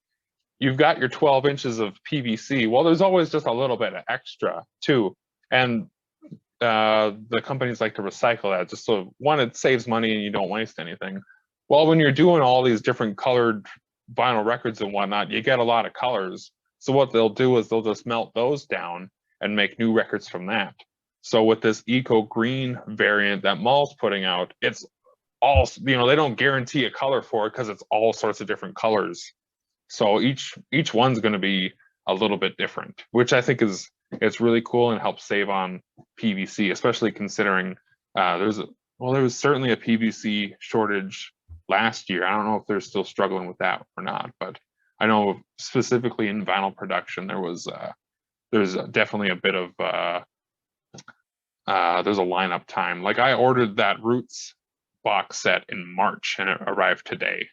you've got your 12 inches of PVC. Well, there's always just a little bit of extra too. And the companies like to recycle that just so one, it saves money and you don't waste anything. Well, when you're doing all these different colored vinyl records and whatnot, you get a lot of colors. So what they'll do is they'll just melt those down and make new records from that. So with this Eco Green variant that Mall's putting out, it's all, they don't guarantee a color for it because it's all sorts of different colors. So each one's going to be a little bit different, which I think is it's really cool and helps save on PVC, especially considering there was certainly a PVC shortage last year. I don't know if they're still struggling with that or not, but I know specifically in vinyl production there's definitely a bit of there's a lineup time. Like I ordered that Roots box set in March and it arrived today.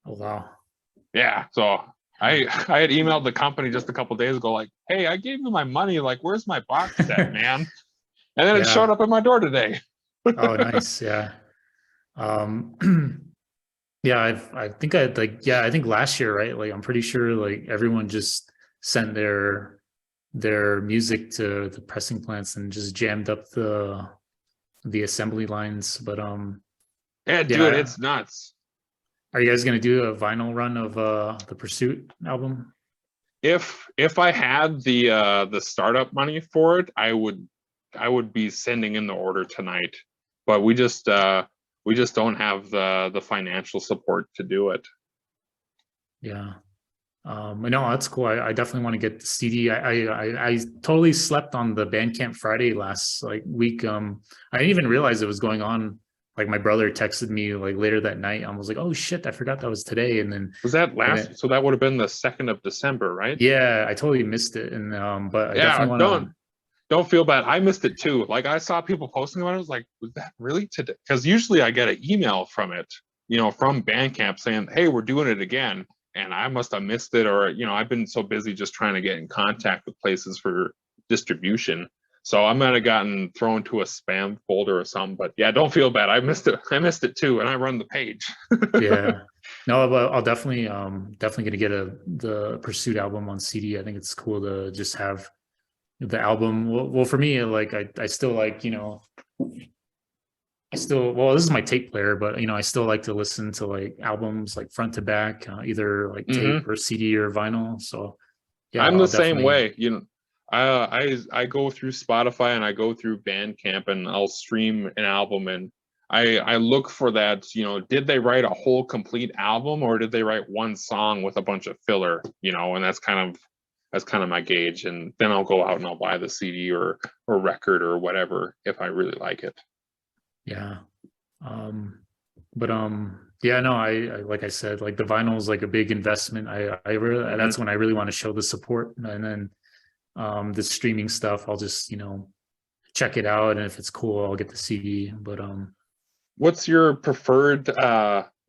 oh wow. Yeah, so I had emailed the company just a couple days ago, like, hey, I gave you my money, like, where's my box set, man? And then it showed Yeah. up at my door today. Oh, nice. Yeah. Um yeah, I think I like yeah, I think last year, right? Like I'm pretty sure like everyone just sent their music to the pressing plants and just jammed up the assembly lines. But Yeah, dude, yeah, it's nuts. are you guys gonna do a vinyl run of the Pursuit album? If I had the startup money for it, I would be sending in the order tonight. But we just don't have the financial support to do it. Yeah. No, that's cool. I definitely want to get the CD. I totally slept on the Bandcamp Friday last like week. I didn't even realize it was going on. Like my brother texted me like later that night. I was like, oh shit, I forgot that was today. Was that And last? then So that would have been the 2nd of December, right? yeah, I totally missed it. And but I Yeah, definitely want to. don't feel bad. I missed it too. Like I saw people posting about it. I was like, was that really today? Because usually I get an email from it, from Bandcamp saying, hey, we're doing it again. And I must have missed it, or I've been so busy just trying to get in contact with places for distribution. So I might have gotten thrown to a spam folder or something. But yeah, don't feel bad. I missed it. I missed it too, and I run the page. Yeah. No, but I'll definitely gonna get the Pursuit album on CD. I think it's cool to just have the album. Well, for me, like I still like, I still, well, this is my tape player, but I still like to listen to like albums like front to back, either like Hmm. tape or CD or vinyl. So yeah, I'm the I'll same definitely. way. I go through Spotify and I go through Bandcamp and I'll stream an album and I look for that, did they write a whole complete album or did they write one song with a bunch of filler, and that's kind of my gauge. And then I'll go out and I'll buy the CD or record or whatever if I really like it. Yeah. But yeah, no, I like I said, like the vinyl is like a big investment. I really, Hmm. that's when I really want to show the support. And then the streaming stuff, I'll just, check it out. And if it's cool, I'll get the CD. But What's your preferred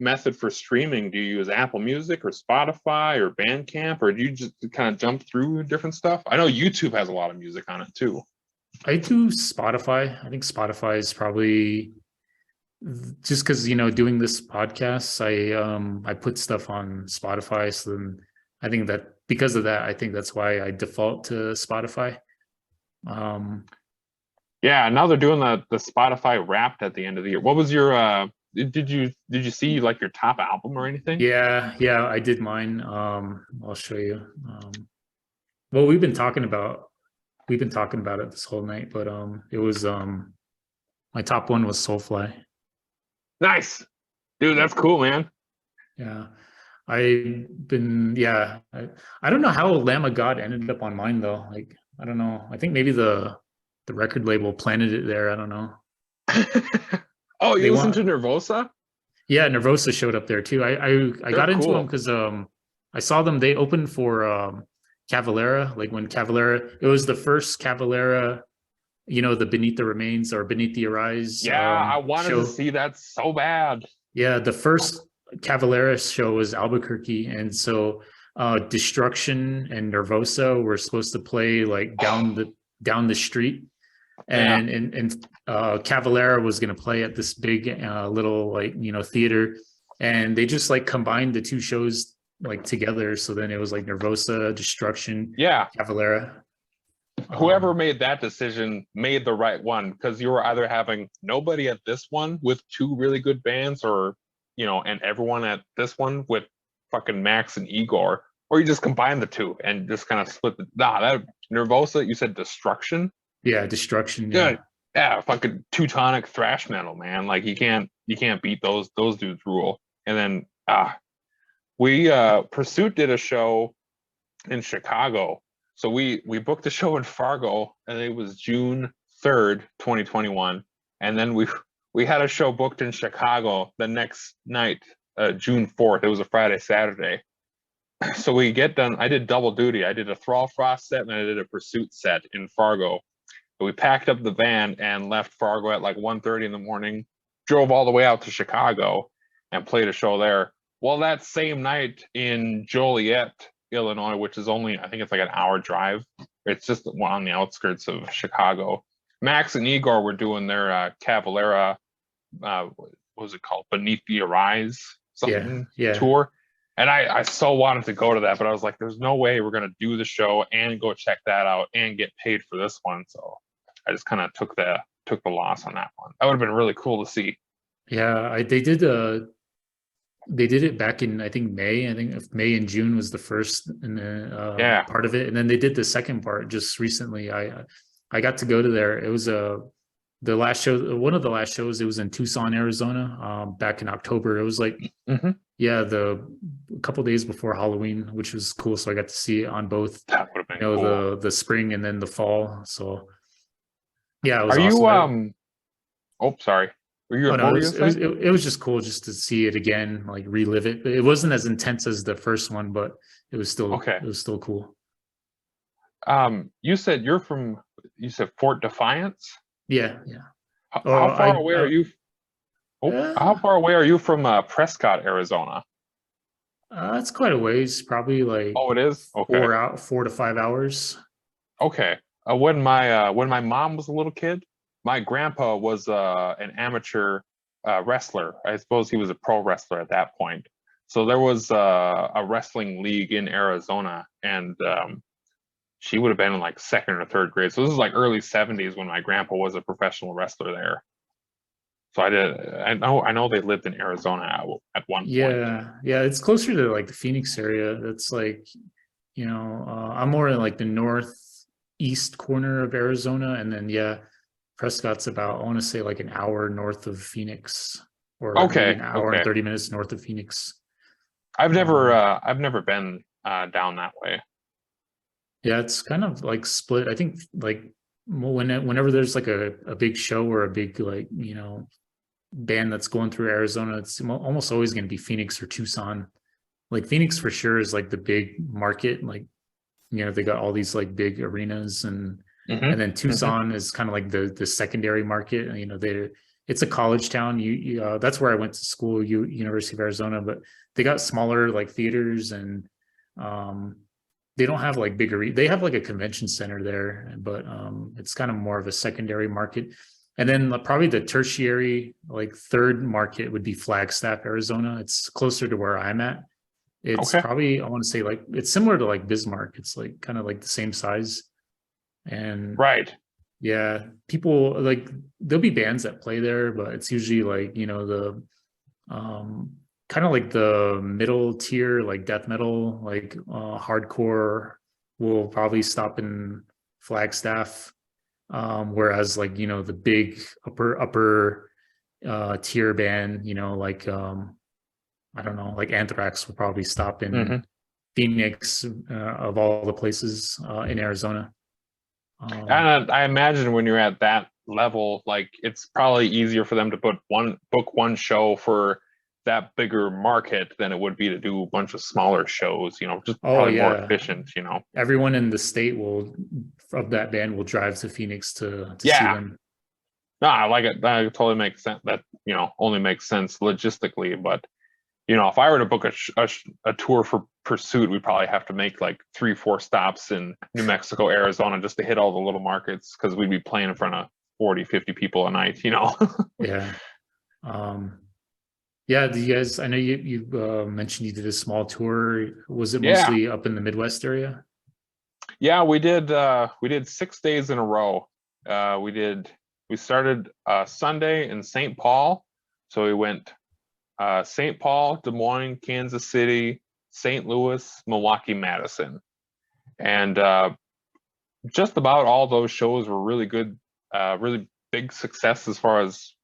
method for streaming? Do you use Apple Music or Spotify or Bandcamp, or do you just kind of jump through different stuff? I know YouTube has a lot of music on it too. I do Spotify. I think Spotify is probably just because doing this podcast, I put stuff on Spotify. So then I think that because of that, I think that's why I default to Spotify. Um, Yeah, now they're doing the Spotify Wrapped at the end of the year. What was your did you see like your top album or anything? yeah, I did mine. I'll show you. Well, we've been talking about it this whole night, but it was my top one was Soulfly. Nice, dude. That's cool, man. Yeah. I don't know how Lamb of God ended up on mine though. Like, I don't know. I think maybe the record label planted it there. I don't know. Oh, They you listen to want Nervosa? Yeah, Nervosa showed up there too. I They're got into them cool. because I saw them. They opened for Cavalera, like when Cavalera, it was the first Cavalera, the Beneath the Remains or Beneath the Arise Yeah, I wanted to show. see that so bad. Yeah, the first Cavalera show was Albuquerque, and so Destruction and Nervosa were supposed to play like down the street, Yeah. and Cavalera was going to play at this big little like theater, and they just like combined the two shows like together. So then it was like Nervosa, Destruction, Yeah. Cavalera. Whoever made that decision made the right one, because you were either having nobody at this one with two really good bands, or and everyone at this one with fucking Max and Igor, or you just combine the two and just kind of split the that Nervosa, you said Destruction? Yeah, Destruction. Yeah. Yeah, Yeah, fucking Teutonic thrash metal, man. Like you can't beat those dudes rule. And then we Pursuit did a show in Chicago. So we booked a show in Fargo, and it was June 3rd, 2021. And then we had a show booked in Chicago the next night, June 4th. It was a Friday, Saturday. So we get done. I did double duty. I did a Thrall Frost set and I did a Pursuit set in Fargo. So we packed up the van and left Fargo at like 1:30 in the morning, drove all the way out to Chicago and played a show there. Well, that same night in Joliet, Illinois, which is only, I think it's like an hour drive. It's just on the outskirts of Chicago. Max and Igor were doing their Cavalera, what was it called? Beneath the Arise something yeah. tour. And I so wanted to go to that, but I was like, there's no way we're going to do the show and go check that out and get paid for this one. So I just kind of took the loss on that one. That would have been really cool to see. Yeah, they did it back in I think May. I think May and June was the first and the Yeah. part of it, and then they did the second part just recently. I got to go to there. It was the last show, one of the last shows. It was in Tucson, Arizona, back in October. It was like Mm-hmm. yeah, a couple days before Halloween, which was cool. So I got to see it on both, That would have been cool. the spring and then the fall. So yeah, it was Are you awesome. oh, sorry. Oh What no, were you saying? it was just cool just to see it again, like relive it. It wasn't as intense as the first one, but Okay. it was still cool. You said you said Fort Defiance? Yeah, yeah. How Oh, far away are you? Oh, how uh, far away are you from Prescott, Arizona? it's quite a ways, probably like Oh, it is? Okay. 4 to 5 hours. Okay. When my mom was a little kid, my grandpa was an amateur wrestler. I suppose he was a pro wrestler at that point. So there was a wrestling league in Arizona, and she would have been in like second or third grade. So this is like early 70s when my grandpa was a professional wrestler there. So I know they lived in Arizona at one point. Yeah, yeah. It's closer to like the Phoenix area. That's like, I'm more in like the northeast corner of Arizona, and then yeah, Prescott's about, I want to say like an hour north of Phoenix, or maybe Okay, an hour and okay. 30 minutes north of Phoenix. I've Um, I've never been down that way. yeah, it's kind of like split. I think like whenever there's like a big show or a big like, band that's going through Arizona, it's almost always going to be Phoenix or Tucson. Like Phoenix for sure is like the big market. Like, they got all these like big arenas, and Hmm. then Hmm. Tucson is kind of like the secondary market. It's a college town. That's where I went to school, University of Arizona, but they got smaller like theaters, and um, they don't have like bigger. They have like a convention center there, but it's kind of more of a secondary market. And then probably the tertiary, like third market would be Flagstaff, Arizona. It's closer to where I'm at. It's Okay. probably, I want to say like it's similar to like Bismarck. It's like kind of like the same size. And Right. yeah, people like there'll be bands that play there, but it's usually like, the um kind of like the middle tier, like death metal, like hardcore will probably stop in Flagstaff. Whereas like, the big upper tier band, like I don't know, like Anthrax will probably stop in Mhm. Phoenix, of all the places in Arizona. And I imagine when you're at that level, like it's probably easier for them to book one show for that bigger market than it would be to do a bunch of smaller shows, just Oh probably more yeah, efficient. everyone in the state will of that band will drive to Phoenix to see Yeah. them. No, I like it. That totally makes sense. That, only makes sense logistically. But, if I were to book a tour for Pursuit, we'd probably have to make like 3, 4 stops in New Mexico, Arizona, just to hit all the little markets, because we'd be playing in front of 40, 50 people a night. Yeah. Um, yeah, do you guys, I know you mentioned you did a small tour. Was it Yeah. mostly up in the Midwest area? Yeah, we did 6 days in a row. We started Sunday in St. Paul. So we went St. Paul, Des Moines, Kansas City, St. Louis, Milwaukee, Madison. And just about all those shows were really good, really big success as far as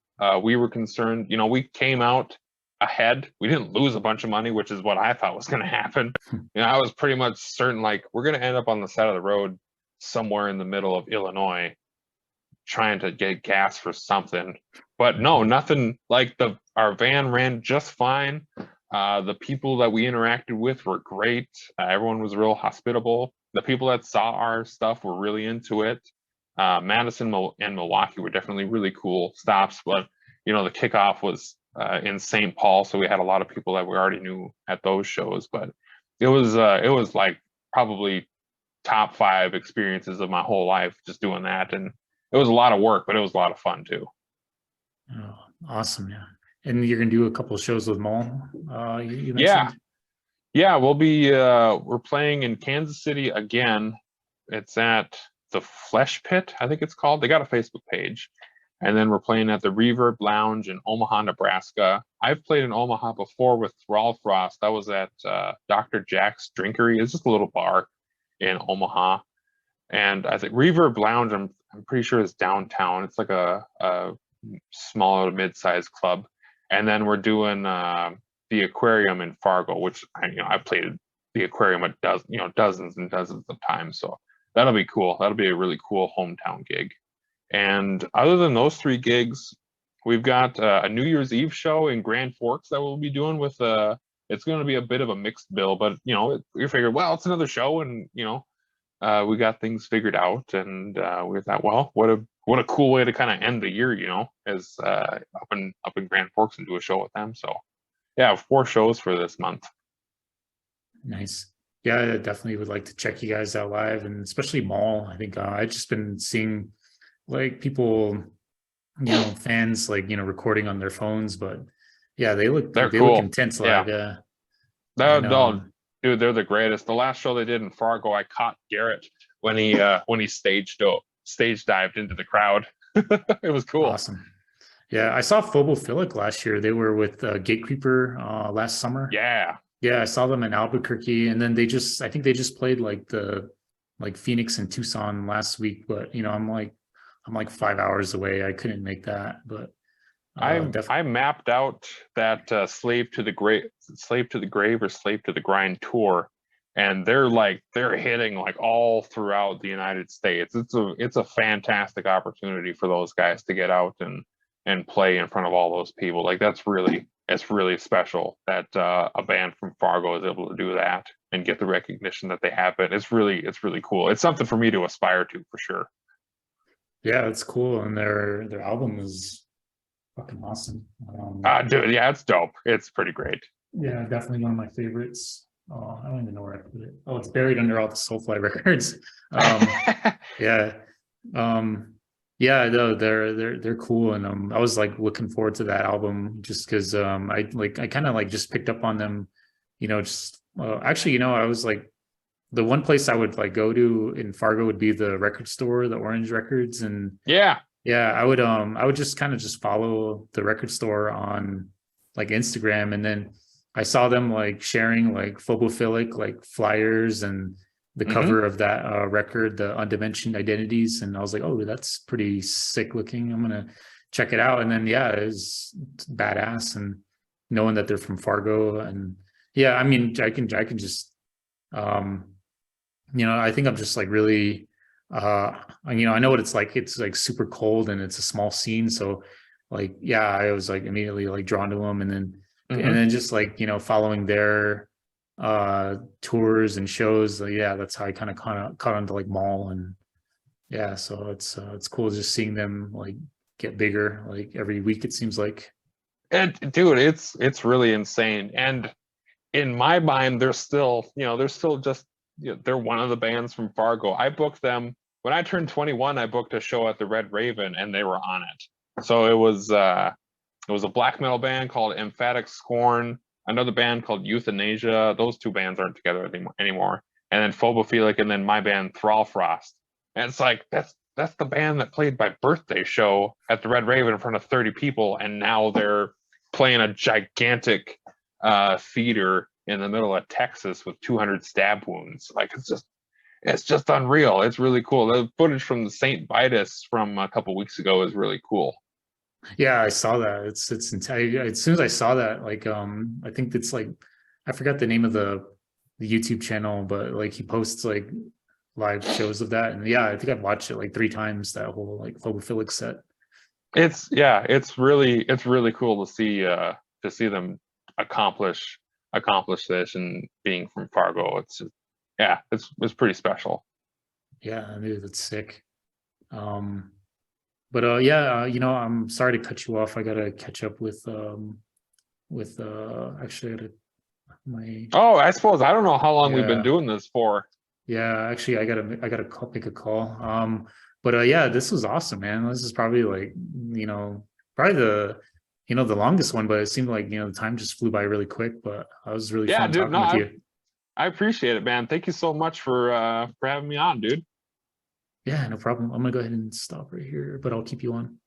we were concerned. We came out ahead. We didn't lose a bunch of money, which is what I thought was going to happen. I was pretty much certain, like, we're going to end up on the side of the road somewhere in the middle of Illinois trying to get gas for something. But no, nothing. Like, our van ran just fine. The people that we interacted with were great. Everyone was real hospitable. The people that saw our stuff were really into it. Madison and Milwaukee were definitely really cool stops, but the kickoff was in St. Paul, so we had a lot of people that we already knew at those shows. But it was like probably top 5 experiences of my whole life just doing that, and it was a lot of work, but it was a lot of fun too. Oh, awesome. Yeah. And you're going to do a couple of shows with Maul, you Yeah, mentioned? yeah, we're playing in Kansas City again. It's at the Flesh Pit, I think it's called. They got a Facebook page. And then we're playing at the Reverb Lounge in Omaha, Nebraska. I've played in Omaha before with Rawl Frost. That was at Dr. Jack's Drinkery. It's just a little bar in Omaha. And I think Reverb Lounge, I'm pretty sure is downtown. It's like a small to mid-sized club. And then we're doing the aquarium in Fargo, which I've played the aquarium dozens and dozens of times. So that'll be cool. That'll be a really cool hometown gig. And other than those 3 gigs, we've got a New Year's Eve show in Grand Forks that we'll be doing with it's going to be a bit of a mixed bill, but we figured, well, it's another show, and we got things figured out, and we thought, well, what a cool way to kind of end the year, as up in Grand Forks and do a show with them. So yeah, 4 shows for this month. Nice. Yeah, I definitely would like to check you guys out live, and especially Maul. I think I've just been seeing like people, fans like, recording on their phones, but yeah, they look They're look cool. intense Yeah, live. Yeah. they're, And no, dude, they're the greatest. The last show they did in Fargo, I caught Garrett when he stage dived into the crowd. It was cool. awesome. Yeah, I saw Phobophilic last year. They were with Gatecreeper last summer. Yeah. Yeah, I saw them in Albuquerque, and then I think they just played like Phoenix and Tucson last week. But I'm like 5 hours away. I couldn't make that, but definitely. I mapped out that Slave to the Grave or Slave to the Grind tour, and they're hitting like all throughout the United States. It's a fantastic opportunity for those guys to get out and play in front of all those people. Like it's really special that a band from Fargo is able to do that and get the recognition that they have. But it's really cool. It's something for me to aspire to, for sure. Yeah, it's cool, and their album is fucking awesome. Dude, yeah, it's dope. It's pretty great. Yeah, definitely one of my favorites. Oh, I don't even know where I put it. Oh, it's buried under all the Soulfly records. Yeah. Yeah, no, they're cool, and I was like looking forward to that album just because I kind of like just picked up on them, just actually, I was like, the one place I would like go to in Fargo would be the record store, the Orange Records, and Yeah. yeah, I would just kind of just follow the record store on like Instagram, and then I saw them like sharing like Phobophilic like flyers and the cover of that record, the Undimensioned Identities, and I was like, oh, that's pretty sick looking. I'm gonna check it out, and then yeah, it was badass, and knowing that they're from Fargo. And yeah, I mean, I can just, I think I'm just like really, I know what it's like. It's like super cold and it's a small scene. So like, yeah, I was like immediately like drawn to them, and then just like, following their tours and shows. Like, yeah, that's how I kind of caught on to like Maul. And yeah, so it's cool just seeing them like get bigger like every week, it seems like. And dude, it's really insane. And in my mind, they're still just, they're one of the bands from Fargo. I booked them when I turned 21. I booked a show at the Red Raven, and they were on it. So it was a black metal band called Emphatic Scorn, another band called Euthanasia. Those two bands aren't together anymore. And then Phobophilic, and then my band Thrallfrost. And it's like that's the band that played my birthday show at the Red Raven in front of 30 people, and now they're playing a gigantic theater in the middle of Texas with 200 stab wounds. Like it's just unreal. It's really cool. The footage from the St. Vitus from a couple weeks ago is really cool. Yeah, I saw that. It's as soon as I saw that, like I think it's like I forgot the name of the YouTube channel, but like he posts like live shows of that. And yeah, I think I've watched it like 3 times, that whole like Phobophilic set. It's really cool to see them accomplish this, and being from Fargo, it's pretty special. Yeah, I knew that's sick. But yeah, I'm sorry to cut you off. I gotta catch up with actually I gotta my Oh, I suppose I don't know how long we've been yeah. doing this for. Yeah, actually, I gotta pick a call. But yeah, this was awesome, man. This is probably like, probably the longest one, but it seemed like, the time just flew by really quick. But I was really Yeah, fun dude, no, talking with you. I appreciate it, man. Thank you so much for having me on, dude. Yeah, no problem. I'm gonna go ahead and stop right here, but I'll keep you on.